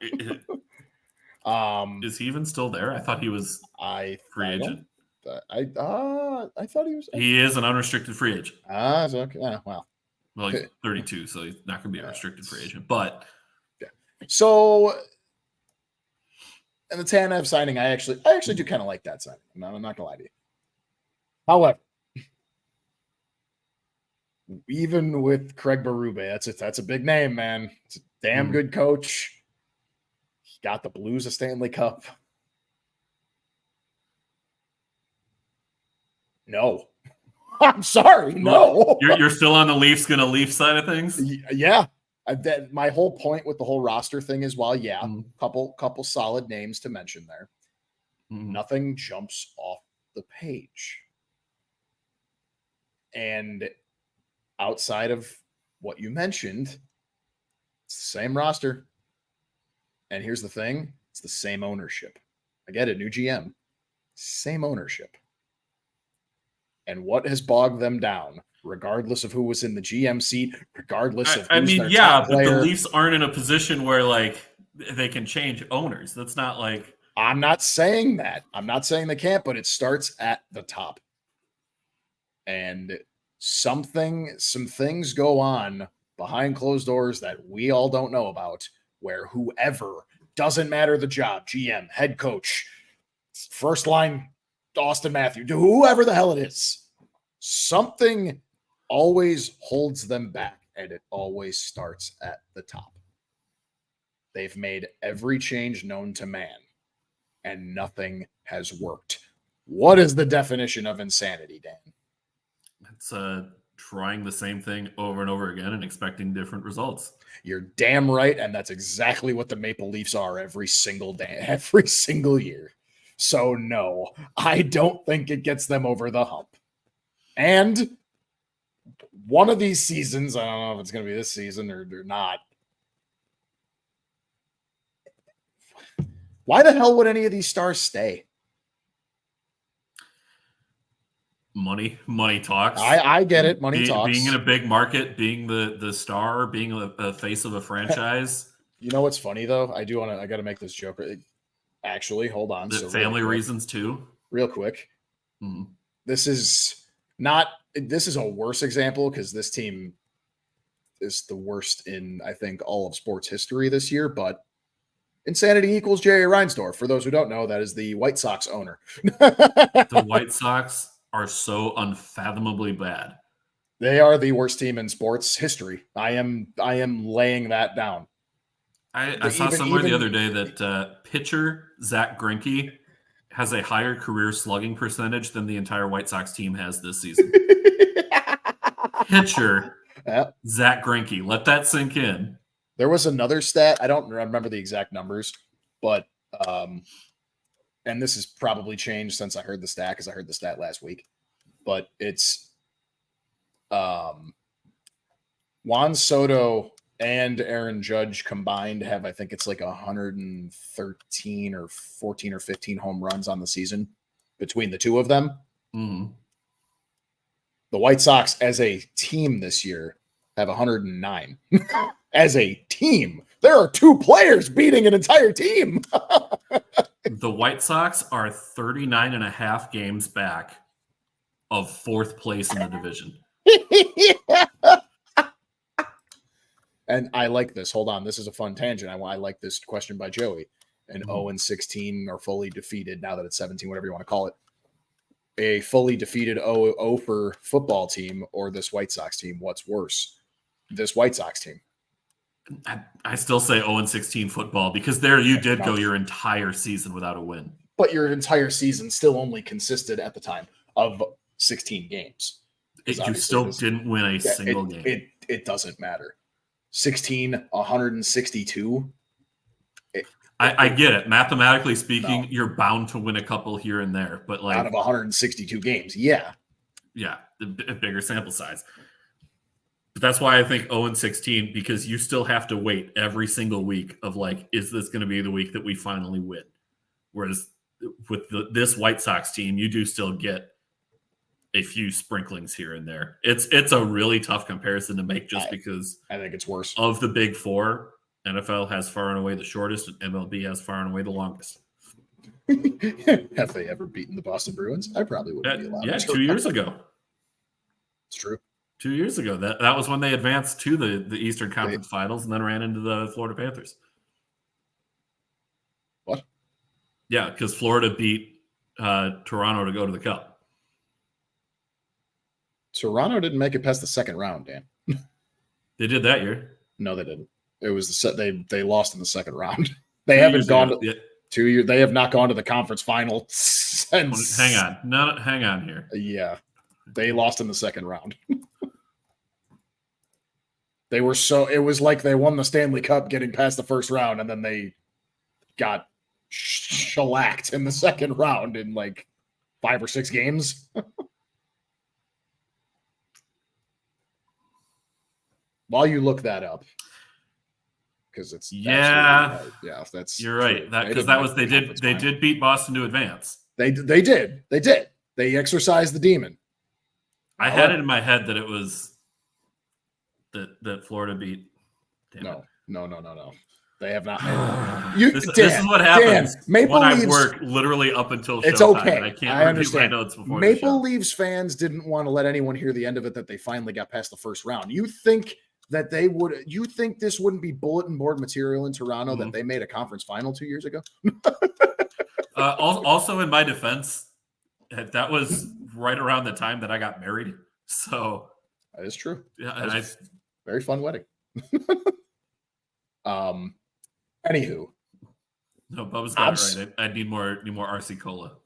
Is he even still there? I thought he was free agent. I thought he was. He is an unrestricted free agent. Okay. Yeah, well, he's 32, so he's not going to be a restricted free agent. But so, and the Tanev signing, I actually do kind of like that signing. I'm not gonna lie to you. However, even with Craig Berube, that's a big name, man. It's a damn good coach. He got the Blues a Stanley Cup. No. I'm sorry. No. You're still on the Leafs gonna Leaf side of things? Yeah. My whole point with the whole roster thing is, couple solid names to mention there. Nothing jumps off the page. And outside of what you mentioned, it's the same roster. And here's the thing, it's the same ownership. I get it, new GM, same ownership. And what has bogged them down, regardless of who was in the GM seat, regardless of who's their top player, but the Leafs aren't in a position where like they can change owners. That's not like. I'm not saying that. I'm not saying they can't, but it starts at the top. And some things go on behind closed doors that we all don't know about, where whoever, doesn't matter the job, GM, head coach, first line, Austin Matthews, whoever the hell it is, something always holds them back, and it always starts at the top. They've made every change known to man, and nothing has worked. What is the definition of insanity, Dan? It's trying the same thing over and over again and expecting different results. You're damn right, and that's exactly what the Maple Leafs are every single day, every single year. So no, I don't think it gets them over the hump. And one of these seasons, I don't know if it's going to be this season or not. Why the hell would any of these stars stay? Money talks. I get it. Money talks. Being in a big market, being the star, being a face of a franchise. You know what's funny though? I got to make this joke. Actually, hold on. So family reasons too. Real quick. This is a worse example because this team is the worst in, I think, all of sports history this year, but insanity equals Jerry Reinsdorf. For those who don't know, that is the White Sox owner. The White Sox are so unfathomably bad. They are the worst team in sports history. I am laying that down. I saw somewhere the other day that pitcher Zach Greinke has a higher career slugging percentage than the entire White Sox team has this season. Pitcher Zach Greinke. Let that sink in. There was another stat. I don't remember the exact numbers, but and this has probably changed since I heard the stat because I heard the stat last week. But it's Juan Soto and Aaron Judge combined have, I think it's like 113 or 14 or 15 home runs on the season between the two of them. Mm-hmm. The White Sox as a team this year have 109. As a team, there are two players beating an entire team. The White Sox are 39 and a half games back of fourth place in the division. And I like this. Hold on. This is a fun tangent. I like this question by Joey. An 0-16 or fully defeated, now that it's 17, whatever you want to call it. A fully defeated 0 for football team or this White Sox team. What's worse? This White Sox team. I still say 0-16 football because there you did go your entire season without a win. But your entire season still only consisted at the time of 16 games. You still didn't win a single game. It doesn't matter. 16, 162. I get it. Mathematically speaking, you're bound to win a couple here and there, but like out of 162 games, yeah, a bigger sample size. But that's why I think 0-16, because you still have to wait every single week of like, is this going to be the week that we finally win? Whereas with this White Sox team, you do still get a few sprinklings here and there. It's a really tough comparison to make just because I think it's worse. Of the big four, NFL has far and away the shortest, and MLB has far and away the longest. Have they ever beaten the Boston Bruins? I probably wouldn't be allowed. Yeah, 2 years ago. It's true. 2 years ago. That was when they advanced to the Eastern Conference Finals and then ran into the Florida Panthers. What? Yeah, because Florida beat Toronto to go to the Cup. Toronto didn't make it past the second round, Dan. They did that year. No, they didn't. It was they lost in the second round. They haven't gone to 2 years. They have not gone to the conference final since. Hang on here. Yeah, they lost in the second round. It was like they won the Stanley Cup getting past the first round, and then they got shellacked in the second round in like 5 or 6 games. While you look that up, because it's that's you're right. They did beat Boston to advance. They did. They exorcised the demon. I had it in my head that it was that Florida beat. No. They have not. This is what happens when I work literally up until showtime. It's okay. I can't review my notes before Maple Leafs fans didn't want to let anyone hear the end of it that they finally got past the first round. You think this wouldn't be bulletin board material in Toronto that they made a conference final 2 years ago? Also, in my defense, that was right around the time that I got married. So that is true. Yeah, very fun wedding. Anywho. No, Bubba's got it right. I need more RC Cola.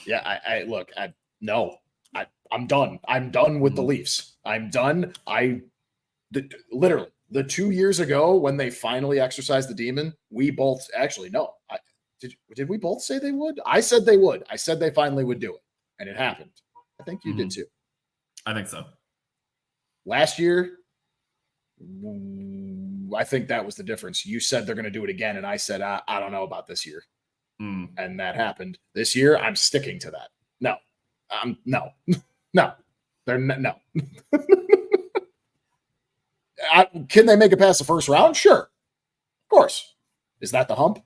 Yeah, I'm done. I'm done with the Leafs. I'm done. Literally, the 2 years ago when they finally exercised the demon, we both actually no. Did we both say they would? I said they would. I said they finally would do it, and it happened. I think you did too. I think so. Last year, I think that was the difference. You said they're going to do it again, and I said I don't know about this year, and that happened. This year, I'm sticking to that. No. They're no. Can they make it past the first round? Sure, of course. Is that the hump,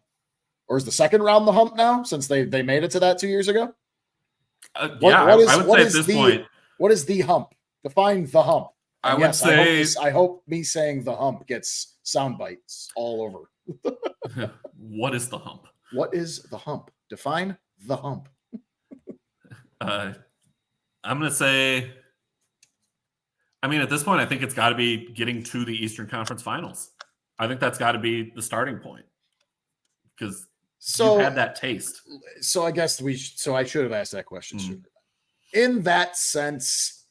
or is the second round the hump now? Since they made it to that 2 years ago. I would say at this point, what is the hump? Define the hump. I would say. I hope me saying the hump gets sound bites all over. What is the hump? What is the hump? Define the hump. I'm going to say, at this point, I think it's got to be getting to the Eastern Conference Finals. I think that's got to be the starting point because you had that taste. So I guess I should have asked that question sooner. In that sense,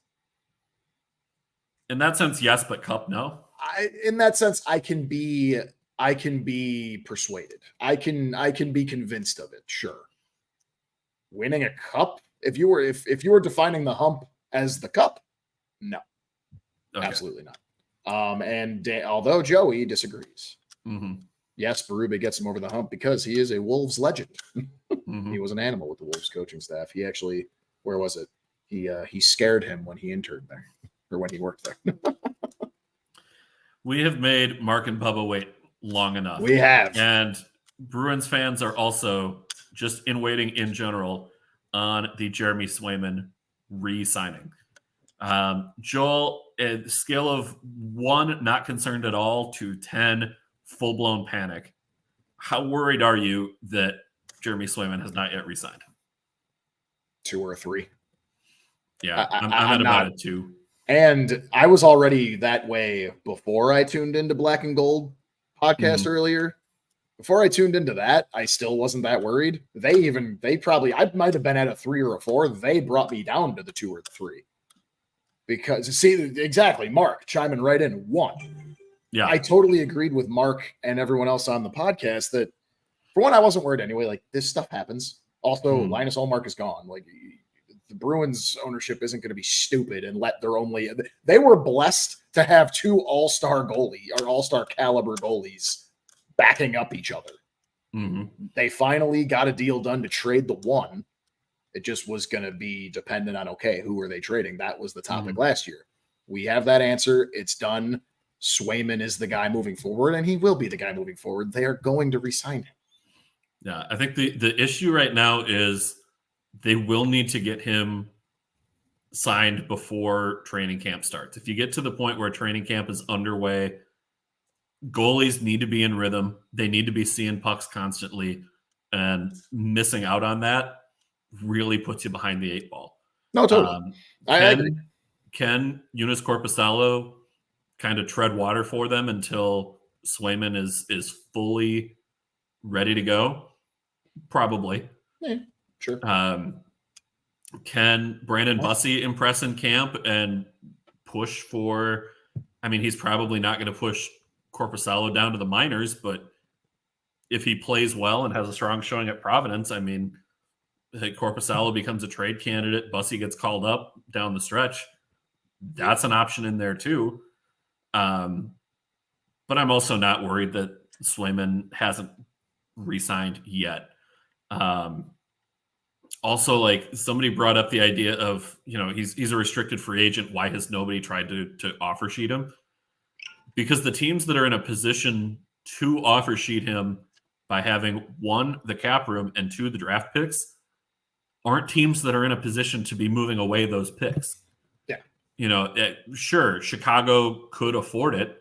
yes, but Cup, no. In that sense, I can be persuaded. I can be convinced of it. Sure. Winning a cup. If you were defining the hump as the cup, no, absolutely not. Although Joey disagrees, yes, Berube gets him over the hump because he is a Wolves legend. He was an animal with the Wolves coaching staff. He actually, where was it? He scared him when he interned there or when he worked there. We have made Mark and Bubba wait long enough. We have, and Bruins fans are also just in waiting in general on the Jeremy Swayman re-signing. Joel, a scale of 1, not concerned at all, to 10, full-blown panic. How worried are you that Jeremy Swayman has not yet re-signed? 2 or 3. Yeah, I'm at about a 2. And I was already that way before I tuned into Black and Gold podcast earlier. Before I tuned into that, I still wasn't that worried. I might have been at a 3 or a 4. They brought me down to the 2 or the 3. Because, see, exactly, Mark chiming right in, 1. Yeah. I totally agreed with Mark and everyone else on the podcast that, for one, I wasn't worried anyway. Like, this stuff happens. Also, Linus Ullmark is gone. Like, the Bruins ownership isn't going to be stupid and let their only. They were blessed to have 2 all-star caliber goalies backing up each other. They finally got a deal done to trade the one. It just was going to be dependent on, okay, who are they trading? That was the topic last year. We have that answer. It's done. Swayman is the guy moving forward, and he will be the guy moving forward. They are going to re-sign him. Yeah, I think the issue right now is they will need to get him signed before training camp starts. If you get to the point where training camp is underway, goalies need to be in rhythm. They need to be seeing pucks constantly, and missing out on that really puts you behind the 8 ball. No, totally. I agree. Can Joonas Korpisalo kind of tread water for them until Swayman is fully ready to go? Probably. Yeah, sure. Can Brandon Bussey impress in camp and push for? I mean, he's probably not going to push Korpisalo down to the minors, but if he plays well and has a strong showing at Providence, I mean, Korpisalo becomes a trade candidate. Bussey gets called up down the stretch. That's an option in there too. But I'm also not worried that Swayman hasn't re-signed yet. Also, like, somebody brought up the idea of, he's a restricted free agent. Why has nobody tried to offer sheet him? Because the teams that are in a position to offer sheet him by having 1, the cap room, and 2, the draft picks, aren't teams that are in a position to be moving away those picks. Yeah. Sure, Chicago could afford it,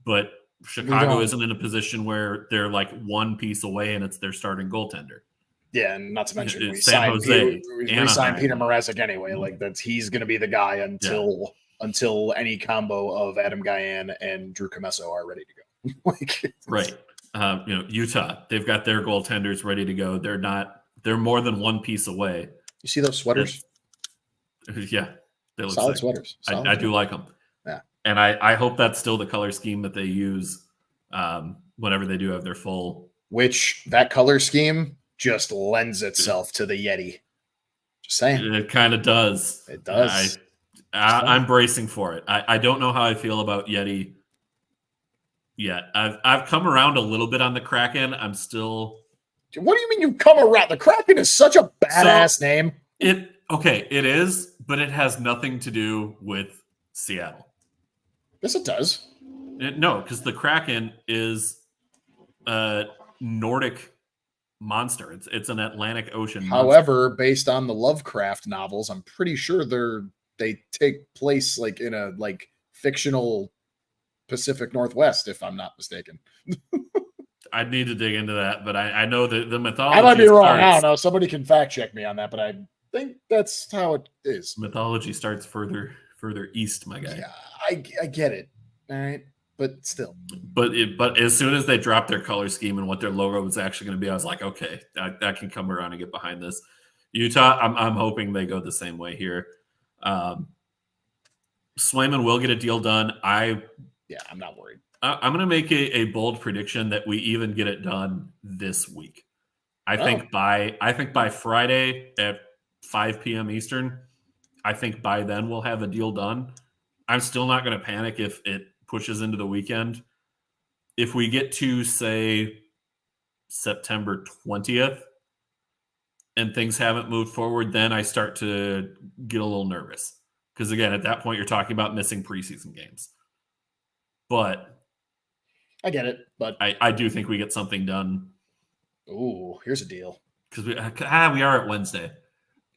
but Chicago isn't in a position where they're like 1 piece away and it's their starting goaltender. Yeah, and not to mention we San Jose, signed Peter Mrazek anyway. Like, he's going to be the guy until any combo of Adam Guyan and Drew Comesso are ready to go. Right. Utah, they've got their goaltenders ready to go. They're more than 1 piece away. You see those sweaters? Yeah, they look solid sick. Sweaters. I do like them. Yeah, and I hope that's still the color scheme that they use whenever they do have their full. Which that color scheme just lends itself to the Yeti. Just saying, it kind of does. It does. I'm bracing for it. I don't know how I feel about Yeti yet. I've come around a little bit on the Kraken. I'm still. What do you mean you come around? The Kraken is such a badass name. It is, but it has nothing to do with Seattle. Yes, it does. No, because the Kraken is a Nordic monster. It's an Atlantic Ocean monster. However, based on the Lovecraft novels, I'm pretty sure they take place like in a fictional Pacific Northwest, if I'm not mistaken. I'd need to dig into that, but I know that the mythology. I might be wrong. I don't know. Somebody can fact check me on that, but I think that's how it is. Mythology starts further east, my guy. Yeah, I get it. All right, but still. But as soon as they dropped their color scheme and what their logo was actually going to be, I was like, okay, I can come around and get behind this. Utah, I'm hoping they go the same way here. Swayman will get a deal done. I'm not worried. I'm going to make a bold prediction that we even get it done this week. I think by Friday at 5 p.m. Eastern, I think by then we'll have a deal done. I'm still not going to panic if it pushes into the weekend. If we get to, say, September 20th and things haven't moved forward, then I start to get a little nervous. Because, again, at that point, you're talking about missing preseason games. But I get it, but I do think we get something done. Ooh, here's a deal. Because we are at Wednesday.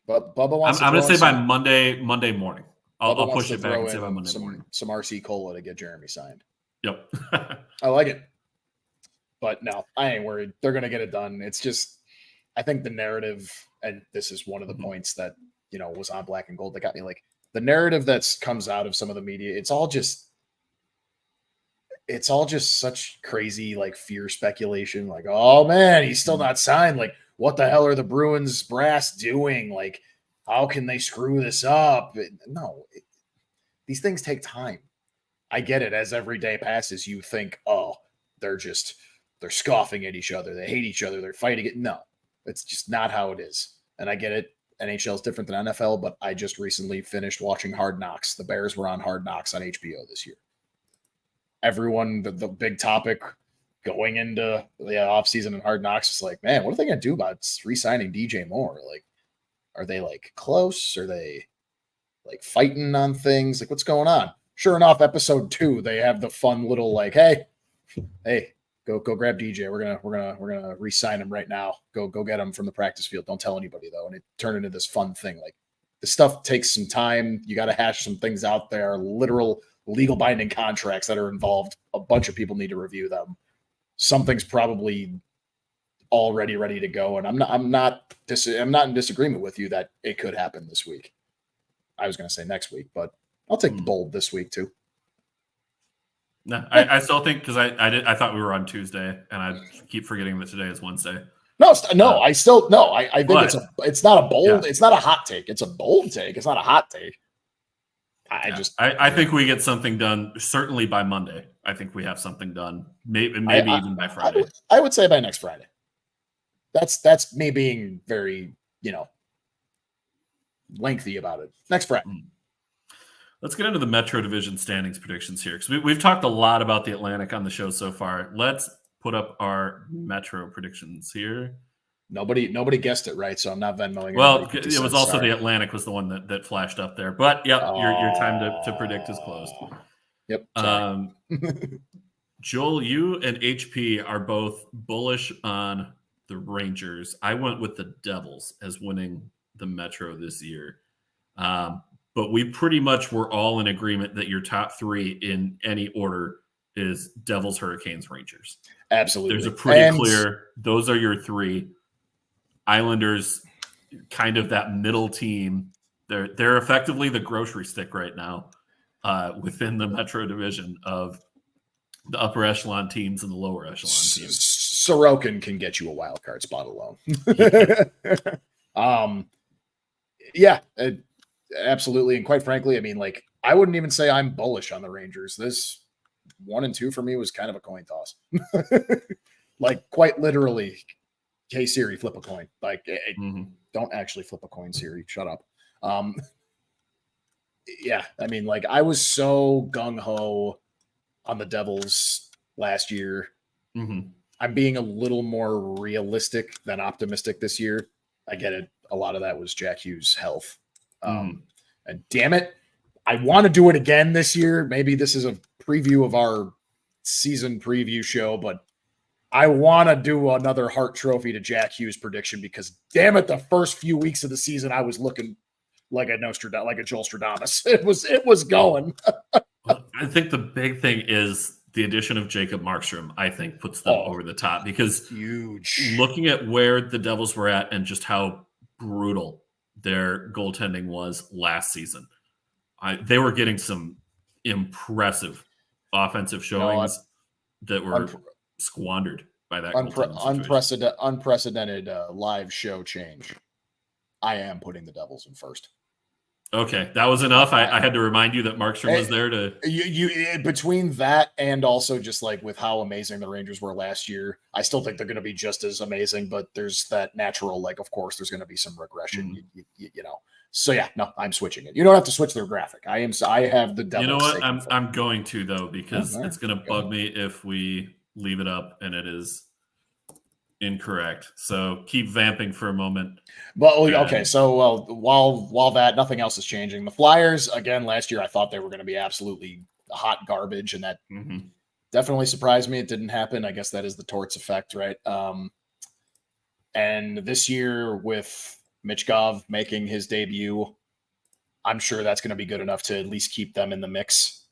But Bubba wants I'm going to say by Monday morning. I'll push it back and say by Monday morning. Some RC Cola to get Jeremy signed. Yep. I like it. But no, I ain't worried. They're going to get it done. It's just, I think the narrative, and this is one of the points that, was on Black and Gold that got me, like, the narrative that comes out of some of the media, it's all just such crazy, fear speculation. Like, oh man, he's still not signed. Like, what the hell are the Bruins brass doing? Like, how can they screw this up? No, these things take time. I get it. As every day passes, you think, oh, they're scoffing at each other. They hate each other. They're fighting it. No, it's just not how it is. And I get it. NHL is different than NFL, but I just recently finished watching Hard Knocks. The Bears were on Hard Knocks on HBO this year. Everyone, the big topic going into the offseason and Hard Knocks is like, man, what are they going to do about re-signing DJ Moore? Like, are they like close? Are they like fighting on things? Like, what's going on? Sure enough, episode 2, they have the fun little like, hey, go grab DJ. We're gonna re-sign him right now. Go get him from the practice field. Don't tell anybody though. And it turned into this fun thing. Like, the stuff takes some time. You got to hash some things out there. Literal legal binding contracts that are involved. A bunch of people need to review them. Something's probably already ready to go, and I'm not in disagreement with you that it could happen this week. I was going to say next week, but I'll take the bold this week too. No, I still think, because I thought we were on Tuesday, and I keep forgetting that today is Wednesday. I think it's not a bold. Yeah. It's not a hot take. It's a bold take. It's not a hot take. I think we get something done certainly by Monday. I think we have something done, maybe even by Friday. I would say by next Friday. That's me being very, lengthy about it. Next Friday. Let's get into the Metro Division standings predictions here, because we've talked a lot about the Atlantic on the show so far. Let's put up our Metro predictions here. Nobody guessed it right, so I'm not Venmoing. Well, it was also the Atlantic was the one that flashed up there. But yep, your time to predict is closed. Yep. Joel, you and HP are both bullish on the Rangers. I went with the Devils as winning the Metro this year. But we pretty much were all in agreement that your top 3 in any order is Devils, Hurricanes, Rangers. Absolutely. There's a pretty clear, those are your 3. Islanders, kind of that middle team. They're effectively the grocery stick right now within the Metro Division of the upper echelon teams and the lower echelon teams. Sorokin can get you a wild card spot alone. Absolutely. And quite frankly, I mean, like, I wouldn't even say I'm bullish on the Rangers. This 1 and 2 for me was kind of a coin toss. Like, quite literally, hey, Siri, flip a coin. Like, don't actually flip a coin, Siri. Shut up. I mean, like, I was so gung-ho on the Devils last year. I'm being a little more realistic than optimistic this year. I get it. A lot of that was Jack Hughes' health. And damn it, I want to do it again this year. Maybe this is a preview of our season preview show, but I want to do another Hart Trophy to Jack Hughes prediction, because damn it, the first few weeks of the season I was looking like a Joel Stradamus. It was going. I think the big thing is the addition of Jacob Markstrom, I think, puts them over the top, because huge. Looking at where the Devils were at and just how brutal their goaltending was last season, they were getting some impressive offensive showings that were squandered by that unprecedented live show change. I am putting the Devils in first. Okay, that was enough. I had to remind you that Markstrom was there to you between that and also just like with how amazing the Rangers were last year. I still think they're going to be just as amazing, but there's that natural, like, of course, there's going to be some regression. So yeah, no, I'm switching it. You don't have to switch their graphic. I have the Devils. You know what? I'm going to, though, because it's going to bug me if we leave it up and it is incorrect. So keep vamping for a moment. Well, okay. So while that, nothing else is changing. The Flyers, again, last year I thought they were going to be absolutely hot garbage, and that definitely surprised me. It didn't happen. I guess that is the Torts effect, right? And this year with Mitch Gov making his debut, I'm sure that's going to be good enough to at least keep them in the mix.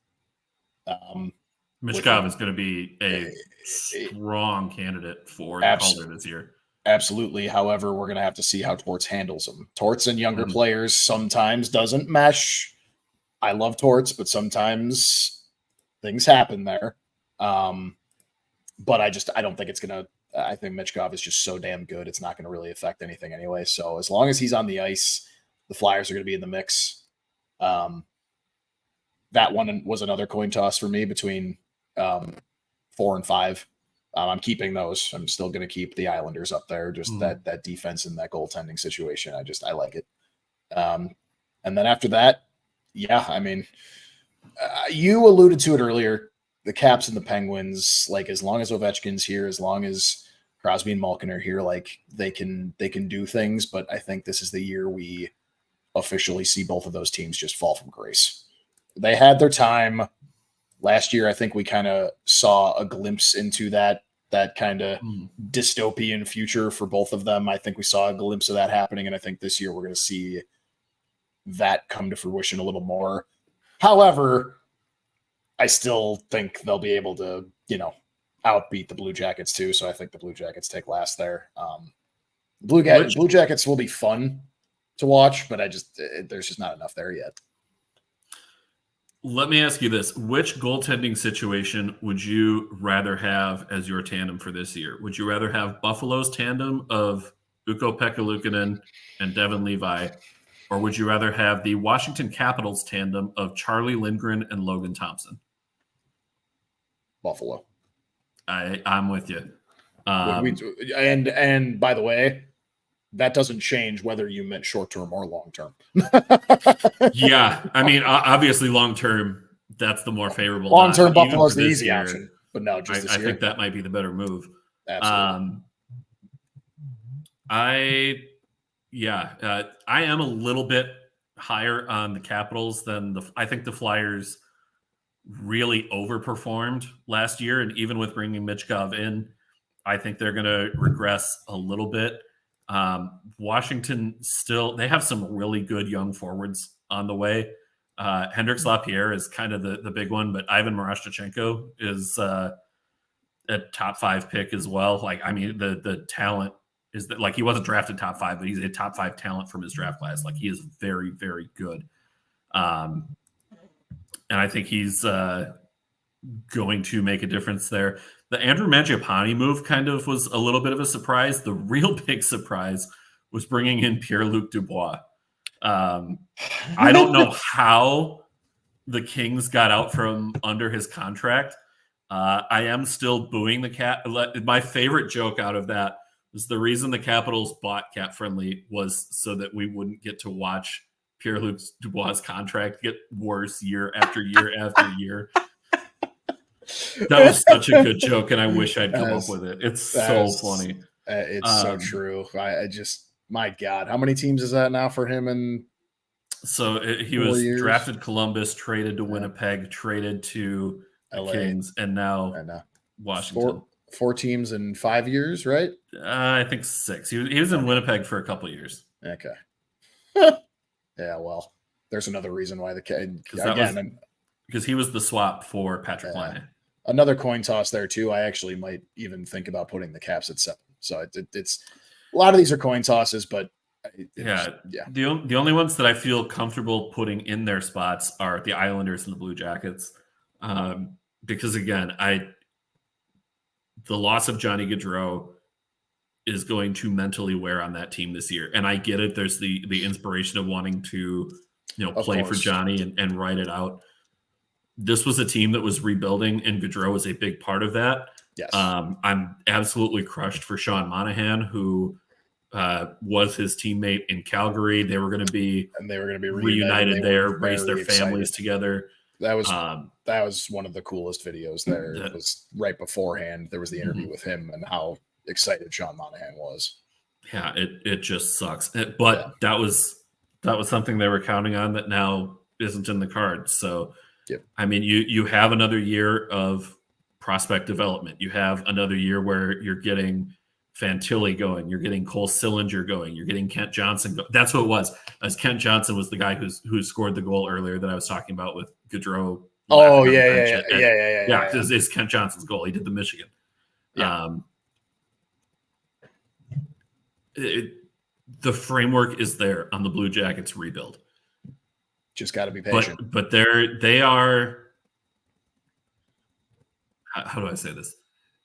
Mitch Gov is going to be a strong candidate for the Calder this year. Absolutely. However, we're going to have to see how Torts handles them. Torts and younger players sometimes doesn't mesh. I love Torts, but sometimes things happen there. But I don't think it's going to – I think Mitch Gov is just so damn good. It's not going to really affect anything anyway. So as long as he's on the ice, the Flyers are going to be in the mix. that one was another coin toss for me between 4 and 5. I'm keeping those. I'm still going to keep the Islanders up there. Just that defense and that goaltending situation. I like it. And then after that, yeah, I mean, you alluded to it earlier. The Caps and the Penguins, like as long as Ovechkin's here, as long as Crosby and Malkin are here, like they can do things. But I think this is the year we officially see both of those teams just fall from grace. They had their time last year. I think we kind of saw a glimpse into that kind of dystopian future for both of them. I think we saw a glimpse of that happening, and I think this year we're going to see that come to fruition a little more. However, I still think they'll be able to, outbeat the Blue Jackets too. So I think the Blue Jackets take last there. Blue Jackets will be fun to watch, but there's just not enough there yet. Let me ask you this. Which goaltending situation would you rather have as your tandem for this year? Would you rather have Buffalo's tandem of Ukko-Pekka Luukkonen and Devin Levi, or would you rather have the Washington Capitals tandem of Charlie Lindgren and Logan Thompson? Buffalo. I'm with you. And by the way, that doesn't change whether you meant short-term or long-term. Yeah. I mean, obviously long-term, that's the more favorable. Long-term, Buffalo's the easy option. But no, just this year. I think that might be the better move. Absolutely. I am a little bit higher on the Capitals than I think the Flyers really overperformed last year. And even with bringing Michkov in, I think they're going to regress a little bit. Washington they have some really good young forwards on the way. Hendrix Lapierre is kind of the big one, but Ivan Marashchenko is a top 5 pick as well. Like, I mean, the talent is that, like, he wasn't drafted top 5, but he's a top 5 talent from his draft class. Like, he is very, very good. And I think he's going to make a difference there. The Andrew Mangiapane move kind of was a little bit of a surprise. The real big surprise was bringing in Pierre-Luc Dubois. I don't know how the Kings got out from under his contract. I am still booing the Cap. My favorite joke out of that was the reason the Capitals bought Cap Friendly was so that we wouldn't get to watch Pierre-Luc Dubois' contract get worse year after year after year. That was such a good joke, and I wish I'd come up with it. It's so funny. It's so true. I just, my God, how many teams is that now for him? And so he was drafted Columbus, traded to Winnipeg, traded to the Kings, and now Washington. 4 teams in 5 years, right? I think 6. He was in Winnipeg for a couple of years. Okay. Yeah, well, there's another reason why because he was the swap for Patrick Laine. Another coin toss there too. I actually might even think about putting the Caps at 7. So it's a lot of these are coin tosses, but the only ones that I feel comfortable putting in their spots are the Islanders and the Blue Jackets, because again, the loss of Johnny Gaudreau is going to mentally wear on that team this year, and I get it. There's the inspiration of wanting to play for Johnny and ride it out. This was a team that was rebuilding, and Gaudreau was a big part of that. Yes. I'm absolutely crushed for Sean Monahan, who was his teammate in Calgary. They were going to be reunited there, raise their families together. That was one of the coolest videos there. It was right beforehand. There was the interview with him and how excited Sean Monahan was. Yeah, it just sucks. But that was something they were counting on that now isn't in the cards. So, I mean, you have another year of prospect development. You have another year where you're getting Fantilli going. You're getting Cole Sillinger going. You're getting Kent Johnson going. That's what it was. As Kent Johnson was the guy who scored the goal earlier that I was talking about with Gaudreau. Oh, yeah. It's Kent Johnson's goal. He did the Michigan. Yeah. The framework is there on the Blue Jackets rebuild. Just got to be patient. But they are. How do I say this?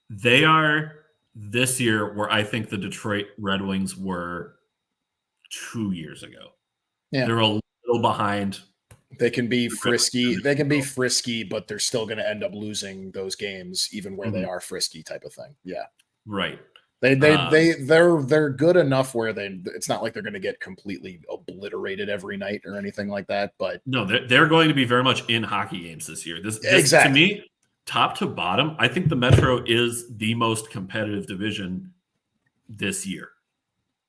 They are this year where I think the Detroit Red Wings were 2 years ago. Yeah. They're a little behind They can be frisky. They can be frisky, but they're still going to end up losing those games, even where they are frisky, type of thing. Yeah, right. They're good enough where it's not like they're going to get completely obliterated every night or anything like that. But no, they're going to be very much in hockey games this year. This exactly. To me, top to bottom, I think the Metro is the most competitive division this year.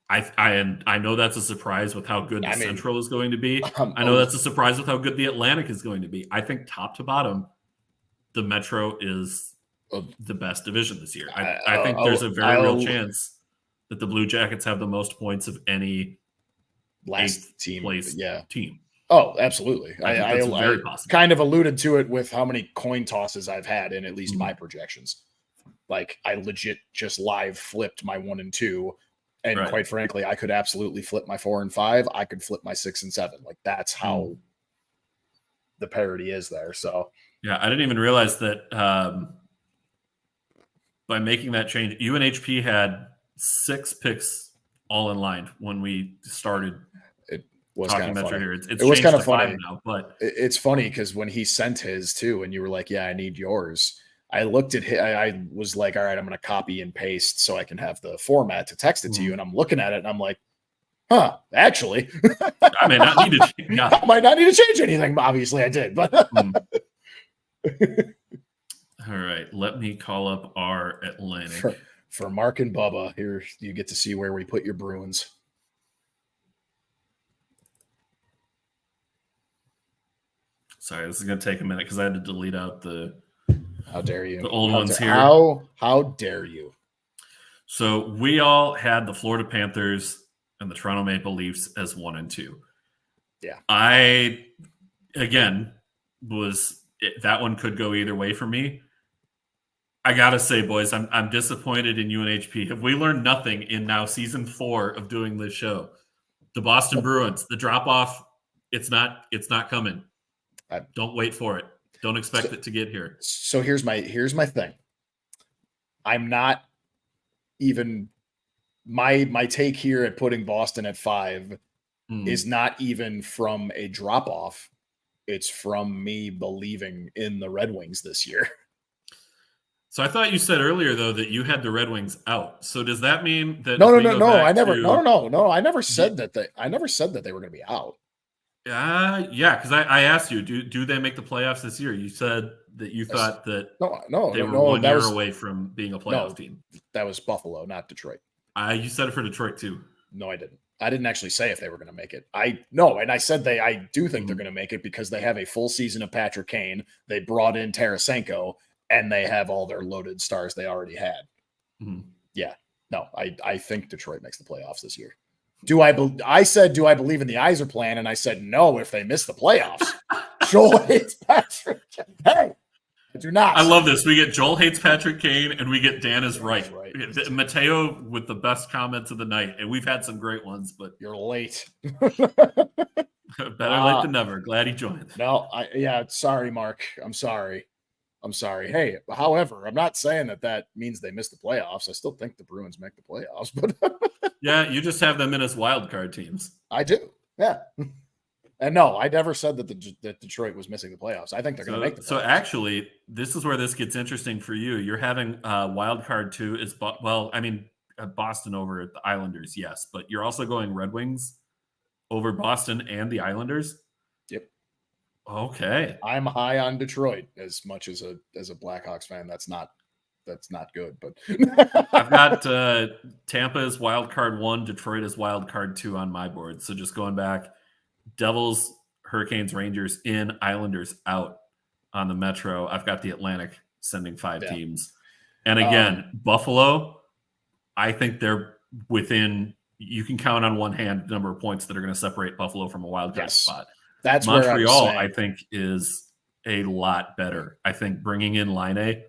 I know that's a surprise with how good the Central is going to be. I know that's a surprise with how good the Atlantic is going to be. I think top to bottom, the Metro is the best division this year. I think there's a very real chance that the Blue Jackets have the most points of any last team. Team. Oh, absolutely. I very possible. Kind of alluded to it with how many coin tosses I've had in at least my projections. Like I legit just live flipped my 1 and 2. And quite frankly, I could absolutely flip my 4 and 5. I could flip my 6 and 7. Like that's how the parity is there. So yeah, I didn't even realize that by making that change, UNHP had 6 picks all in line when we started. It was kind of funny. Here. It was kind of funny now, but it's funny because when he sent his too, and you were like, "Yeah, I need yours." I looked at him. I was like, all right, I'm going to copy and paste so I can have the format to text it to you. And I'm looking at it and I'm like, huh, actually, I may not need to. Yeah. I might not need to change anything. Obviously, I did. But all right, let me call up our Atlantic. For Mark and Bubba, here you get to see where we put your Bruins. Sorry, this is going to take a minute because I had to delete out the. How dare you? The old ones here. How dare you? So we all had the Florida Panthers and the Toronto Maple Leafs as 1 and 2. Yeah. That one could go either way for me. I gotta say, boys, I'm disappointed in UNHP. Have we learned nothing in now season 4 of doing this show? The Boston Bruins, the drop off, it's not coming. Don't wait for it. Don't expect it to get here. So here's my thing. I'm not even my take here at putting Boston at 5 is not even from a drop off. It's from me believing in the Red Wings this year. So I thought you said earlier though that you had the Red Wings out. So does that mean that No, I never said that they were going to be out. Yeah, because I asked you, do they make the playoffs this year? You said that you thought that they were 1 year away from being a playoff team. That was Buffalo, not Detroit. You said it for Detroit too. No, I didn't. I didn't actually say if they were going to make it. And I said I do think they're going to make it because they have a full season of Patrick Kane. They brought in Tarasenko, and they have all their loaded stars they already had. Yeah. No, I think Detroit makes the playoffs this year. I said, do I believe in the Yzerplan? And I said, no, if they miss the playoffs. Joel hates Patrick. Hey, I do not. I love this. We get Joel hates Patrick Kane, and we get Dan is right. Mateo with the best comments of the night. And we've had some great ones, but you're late. Better late than never. Glad he joined. No, sorry, Mark. I'm sorry. Hey, however, I'm not saying that means they miss the playoffs. I still think the Bruins make the playoffs, but yeah, you just have them in as wild card teams. I do. Yeah. And no, I never said that Detroit was missing the playoffs. I think they're going to make the playoffs. So actually, this is where this gets interesting for you. You're having wild card 2 is Boston over at the Islanders, yes, but you're also going Red Wings over Boston and the Islanders. Yep. Okay. I'm high on Detroit as much as a Blackhawks fan. That's not good, but I've got Tampa as wild card 1, Detroit as wild card 2 on my board. So just going back, Devils, Hurricanes, Rangers in, Islanders out on the Metro. I've got the Atlantic sending 5 teams. And again, Buffalo, I think they're within, you can count on one hand the number of points that are going to separate Buffalo from a wild card spot. That's Montreal, I think, is a lot better. I think bringing in Laine,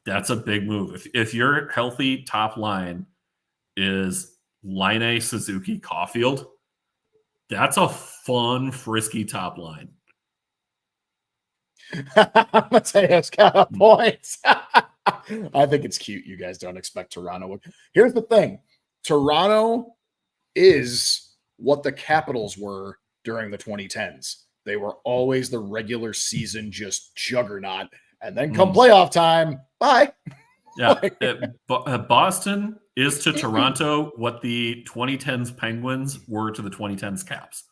that's a big move. If your healthy top line is Laine, Suzuki, Caulfield, that's a fun, frisky top line. Mateo's got a point. I think it's cute. You guys don't expect Toronto. Here's the thing. Toronto is what the Capitals were during the 2010s. They were always the regular season just juggernaut. And then come playoff time, bye. Yeah. Boston is to Toronto what the 2010s Penguins were to the 2010s Caps.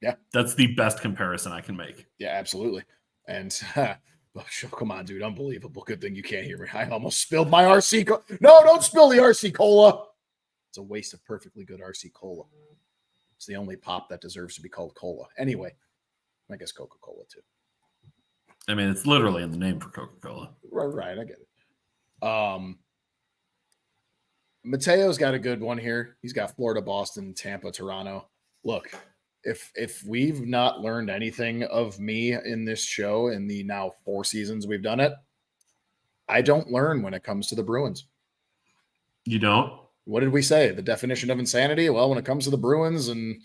Yeah. That's the best comparison I can make. Yeah, absolutely. And come on, dude. Unbelievable. Good thing you can't hear me. I almost spilled my RC. No, don't spill the RC Cola. It's a waste of perfectly good RC Cola. It's the only pop that deserves to be called cola. Anyway, I guess Coca-Cola too. I mean, it's literally in the name for Coca-Cola. Right, I get it. Mateo's got a good one here. He's got Florida, Boston, Tampa, Toronto. Look, if we've not learned anything of me in this show in the now 4 seasons we've done it, I don't learn when it comes to the Bruins. You don't? What did we say? The definition of insanity? Well, when it comes to the Bruins and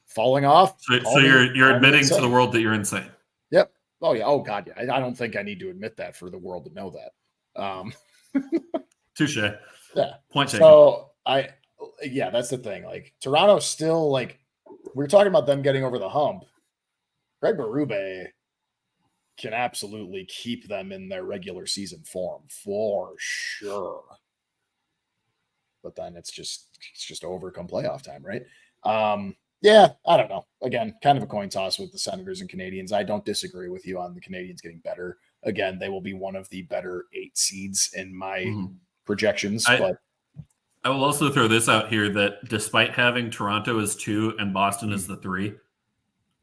falling off. So you're admitting to the world that you're insane. Yep. Oh, yeah. Oh, God, yeah. I don't think I need to admit that for the world to know that. Touche. Yeah. Point taken. So, that's the thing. Like, Toronto's still, like, we were talking about them getting over the hump. Craig Berube can absolutely keep them in their regular season form for sure. But then it's just over come playoff time, right? Yeah, I don't know. Again, kind of a coin toss with the Senators and Canadiens. I don't disagree with you on the Canadiens getting better. Again, they will be one of the better 8 seeds in my projections. But I will also throw this out here that despite having Toronto as 2 and Boston as the 3,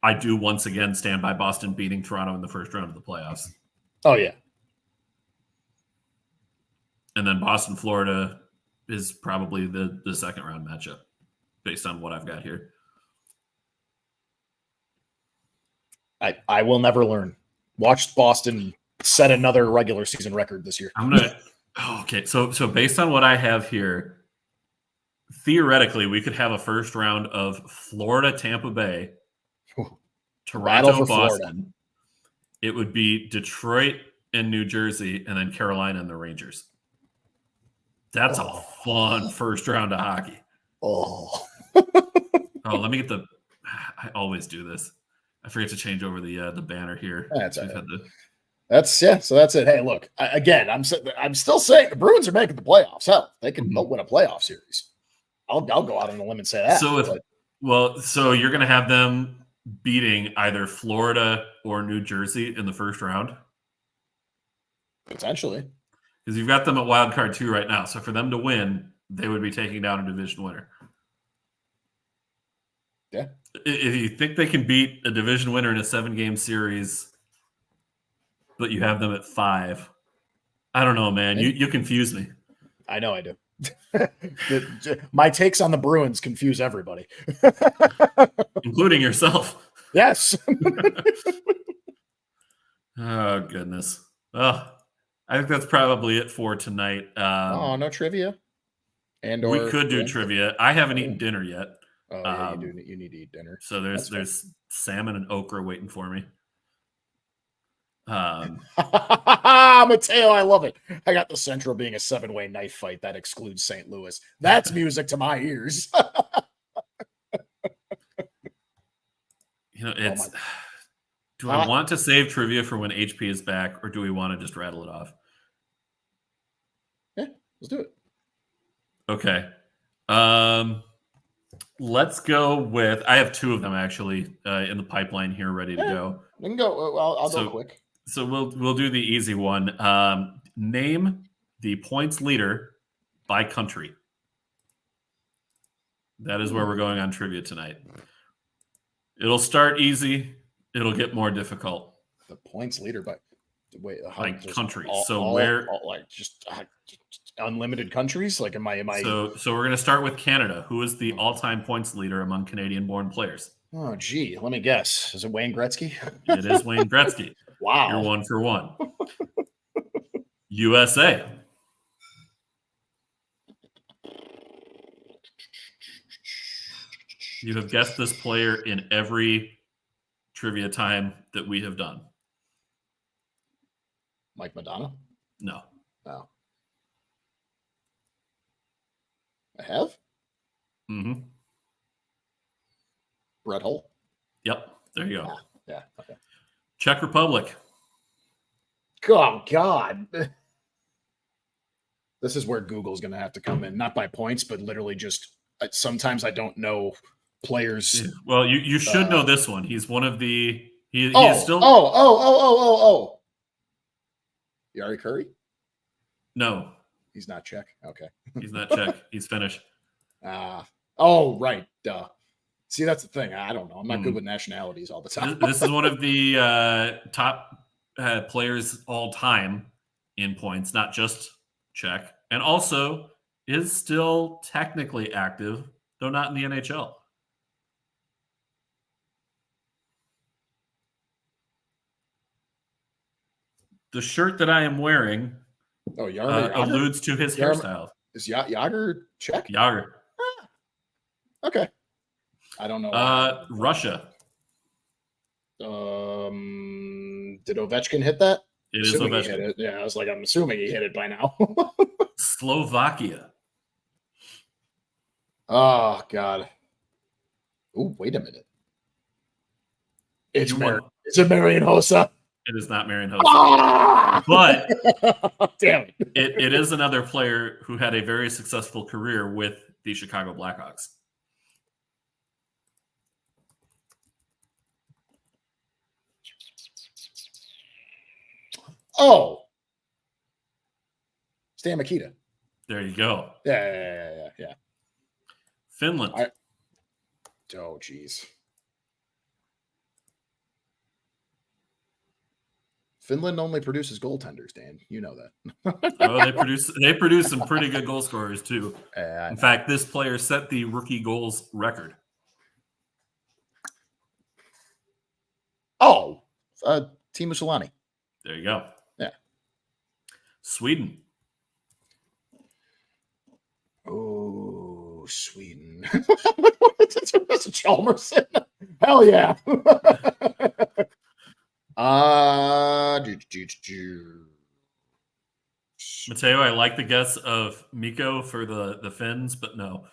I do once again stand by Boston beating Toronto in the first round of the playoffs. Oh, yeah. And then Boston, Florida is probably the second round matchup based on what I've got here. I will never learn. Watched Boston set another regular season record this year. Okay. So based on what I have here, theoretically, we could have a first round of Florida, Tampa Bay, Toronto, Boston. Florida. It would be Detroit and New Jersey, and then Carolina and the Rangers. That's a fun first round of hockey. Let me get I always do this. I forget to change over the banner here. So that's it. Hey, look, I'm still saying the Bruins are making the playoffs. Hell, they'll win a playoff series. I'll go out on a limb and say that. So you're going to have them beating either Florida or New Jersey in the first round? Potentially. Because you've got them at wild card 2 right now. So for them to win, they would be taking down a division winner. Yeah. If you think they can beat a division winner in a 7-game series, but you have them at 5, I don't know, man. You confuse me. I know I do. My takes on the Bruins confuse everybody. Including yourself. Yes. Oh, goodness. Well, I think that's probably it for tonight. No trivia? We could do trivia. I haven't eaten dinner yet. Oh, yeah, you need to eat dinner. So there's salmon and okra waiting for me. Mateo, I love it. I got the Central being a 7-way knife fight. That excludes St. Louis. That's music to my ears. Do I want to save trivia for when HP is back, or do we want to just rattle it off? Yeah, let's do it. Okay. Let's go with. I have 2 of them actually in the pipeline here, ready to go. We can go. I'll go quick. So we'll do the easy one. Name the points leader by country. That is where we're going on trivia tonight. It'll start easy. It'll get more difficult. The points leader by country. Just unlimited countries. Like am I? So we're gonna start with Canada. Who is the all-time points leader among Canadian-born players? Oh, gee, let me guess. Is it Wayne Gretzky? It is Wayne Gretzky. Wow, you're 1 for 1. USA. You have guessed this player in every trivia time that we have done. Mike Madonna? No. Oh. I have? Mm-hmm. Brett Hull? Yep. There you go. Yeah. Okay. Czech Republic. Oh, God. This is where Google's going to have to come in. Not by points, but literally just sometimes I don't know players. Yeah. Well, you should know this one. He's one of the he is still Yari Curry? No. He's not Czech. Okay. He's not Czech. He's Finnish. Oh, right. Duh. See, that's the thing. I don't know. I'm not good with nationalities all the time. This is one of the top players all time in points, not just Czech, and also is still technically active, though not in the NHL. The shirt that I am wearing alludes to his hairstyle. Is Yager Czech? Yager. Okay. I don't know. Russia. Did Ovechkin hit that? It is Ovechkin. He hit it. Yeah, I was like, I'm assuming he hit it by now. Slovakia. Oh, God. Oh, wait a minute. It's Marian Hossa. It is not Marian Hossa. But damn it. It is another player who had a very successful career with the Chicago Blackhawks. Oh. Stan Mikita. There you go. Yeah. Finland. Oh, jeez. Finland only produces goaltenders, Dan. You know that. They produce some pretty good goal scorers too. In fact, this player set the rookie goals record. Oh, Teemu Selanne. There you go. Yeah. Sweden. Oh, Sweden. That's a Chalmerson. Hell yeah. Mateo, I like the guess of Mikko for the Finns, but no.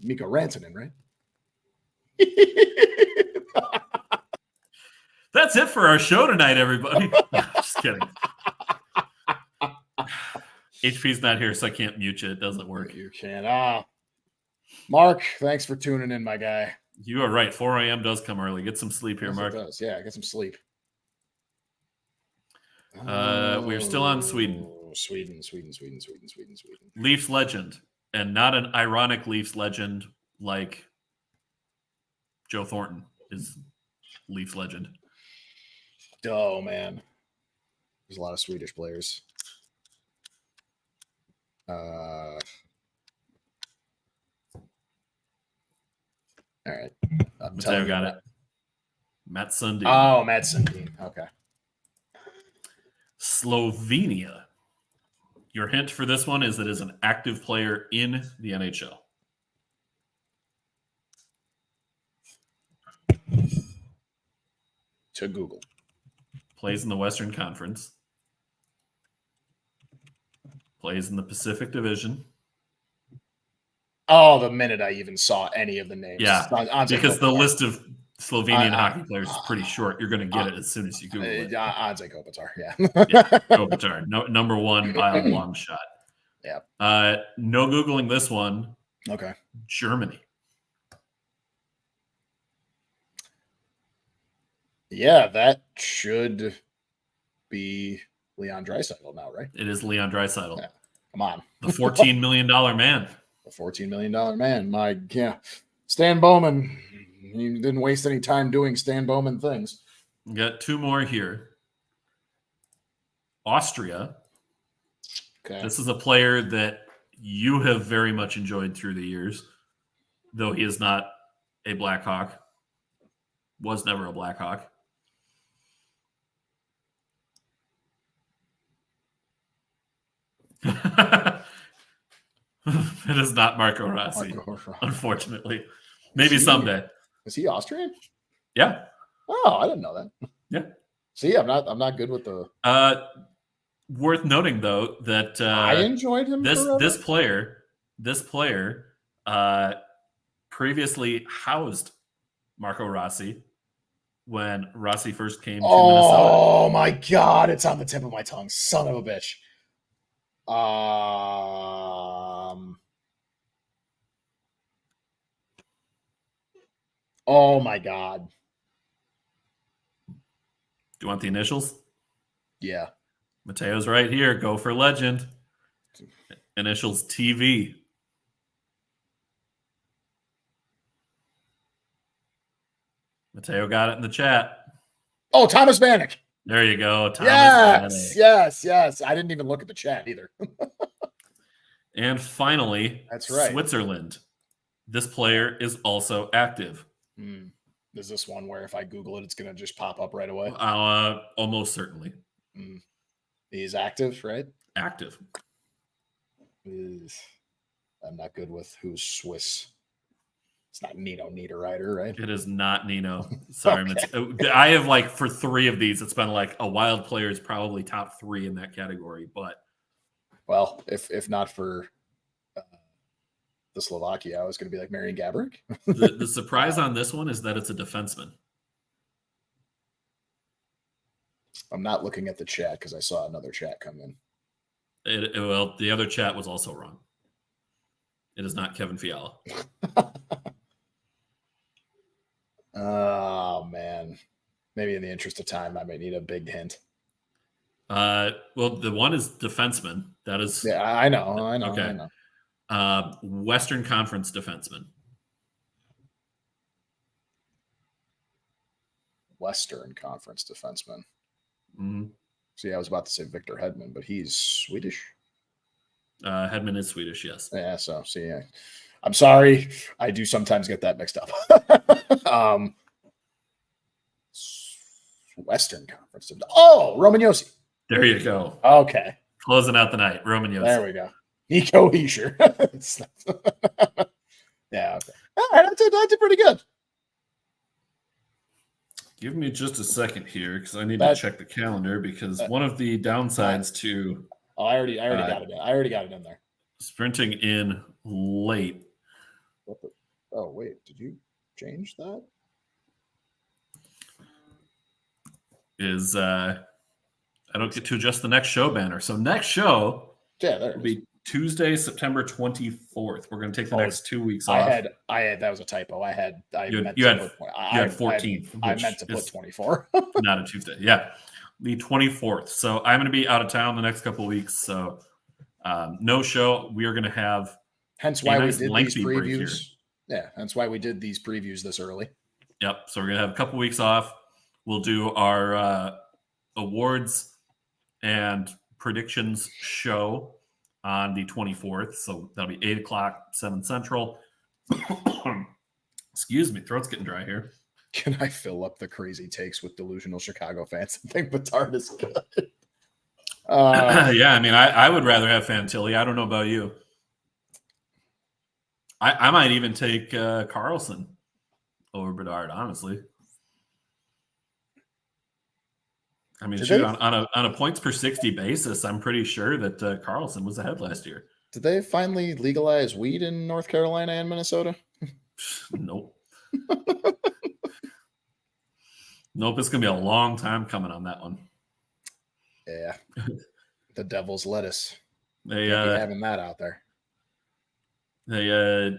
Mikko Rantanen, right? That's it for our show tonight, everybody. Just kidding. HP's not here, so I can't mute you. It doesn't work. You can. Mark, thanks for tuning in, my guy. You are right. 4 a.m. does come early. Get some sleep here, Mark. It does. Yeah, get some sleep. We're still on Sweden. Sweden. Leafs legend, and not an ironic Leafs legend like Joe Thornton is Leafs legend. Oh, man. There's a lot of Swedish players. All right. Mateo got it. Matt Sundin. Oh, Matt Sundin. Okay. Slovenia. Your hint for this one is that it is an active player in the NHL. To Google. Plays in the Western Conference. Plays in the Pacific Division. Oh, the minute I even saw any of the names. Yeah, because the list of Slovenian hockey players is pretty short. You're going to get it as soon as you Google it. Andrzej Kopitar, yeah. Kopitar. Number one by a long shot. Yeah. No Googling this one. Okay. Germany. Yeah, that should be Leon Draisaitl now, right? It is Leon Draisaitl. Yeah. Come on. The $14 million man. The $14 million man. Stan Bowman. You didn't waste any time doing Stan Bowman things. We got two more here. Austria. Okay. This is a player that you have very much enjoyed through the years, though he is not a Blackhawk. Was never a Blackhawk. It is not Marco Rossi, unfortunately. Maybe someday. Is he Austrian? Yeah. Oh, I didn't know that. Yeah. See, I'm not good with the. Worth noting though that I enjoyed him. This player, previously housed Marco Rossi when Rossi first came to Minnesota. Oh my God, it's on the tip of my tongue. Son of a bitch. Oh my God. Do you want the initials? Yeah. Mateo's right here. Go for legend. Initials TV. Mateo got it in the chat. Oh, Thomas Vanek. There you go. Thomas Yes, Vanek. yes. I didn't even look at the chat either. And finally, that's right. Switzerland. This player is also active. Is this one where if I Google it, it's going to just pop up right away? Almost certainly. He's active, right? Active. I'm not good with who's Swiss. It's not Nino Niederreiter, right? It is not Nino. Sorry. Okay. I have for 3 of these, it's been a wild player is probably top 3 in that category. But well, if not for the Slovakia, I was going to be like Marian Gaborik. the surprise on this one is that it's a defenseman. I'm not looking at the chat because I saw another chat come in. Well, the other chat was also wrong. It is not Kevin Fiala. Oh, man. Maybe in the interest of time, I might need a big hint. Well, the one is defenseman. That is. Yeah, I know. Okay. I know. Western Conference defenseman. Western Conference defenseman. Mm-hmm. See, I was about to say Victor Hedman, but he's Swedish. Hedman is Swedish, yes. Yeah, so see, I'm sorry. I do sometimes get that mixed up. Western Conference. Oh, Roman Josi. There you go. Okay. Closing out the night, Roman Josi. There we go. Nico Hischier. Yeah, okay. I did pretty good. Give me just a second here because I need to check the calendar because one of the downsides to I already got it in. I already got it in there. Sprinting in late. Oh, wait. Did you change that? Is I don't get to adjust the next show banner. So next show will be Tuesday, September 24th. We're going to take the next 2 weeks off. I had that was a typo. You had 14. I meant to put 24. Not a Tuesday. Yeah. The 24th. So I'm going to be out of town the next couple of weeks. So no show. We are going to have hence why we did these previews. Yeah, that's why we did these previews this early. Yep. So we're going to have a couple of weeks off. We'll do our awards and predictions show on the 24th. So that'll be 8 o'clock, 7 Central. Excuse me. Throat's getting dry here. Can I fill up the crazy takes with delusional Chicago fans and think Bedard is good? Yeah, I mean, I would rather have Fantilli. I don't know about you. I might even take Carlson over Bedard, honestly. I mean, on a points per 60 basis, I'm pretty sure that Carlson was ahead last year. Did they finally legalize weed in North Carolina and Minnesota? Nope. Nope, it's going to be a long time coming on that one. Yeah. The devil's lettuce. They be having that out there. They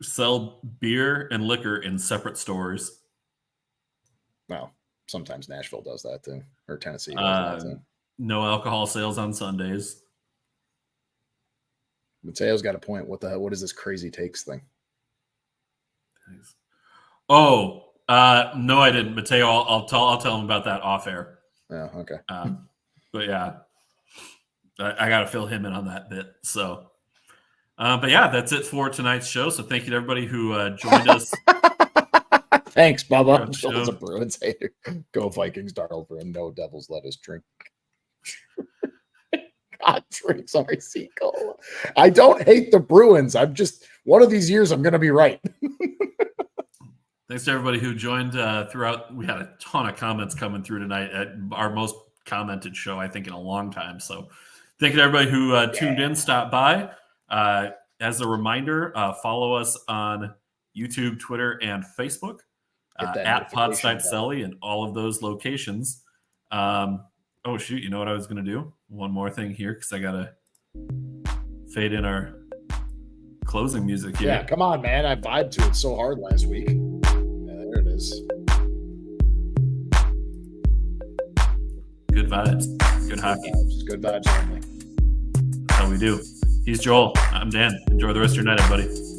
sell beer and liquor in separate stores. Well, sometimes Nashville does that too, or Tennessee does that too. No alcohol sales on Sundays. Mateo's got a point. What is this crazy takes thing? Oh, no, I didn't. Mateo, I'll tell him about that off air. Oh, okay. But yeah, I got to fill him in on that bit. So, but yeah, that's it for tonight's show. So thank you to everybody who joined us. Thanks, Bubba. Bill's a Bruins hater. Go Vikings, Darnold, and no Devils lettuce drink. God drinks RC Cola. I don't hate the Bruins. I'm just one of these years I'm going to be right. Thanks to everybody who joined throughout. We had a ton of comments coming through tonight at our most commented show, I think, in a long time. So thank you to everybody who tuned in, stopped by. As a reminder, follow us on YouTube, Twitter, and Facebook. at Pod Snipe Celly and all of those locations. Oh, shoot. You know what I was going to do? One more thing here because I got to fade in our closing music here. Yeah, come on, man. I vibed to it so hard last week. Yeah, there it is. Good vibes. Good hockey. Good vibes only. That's how we do. He's Joel. I'm Dan. Enjoy the rest of your night, everybody.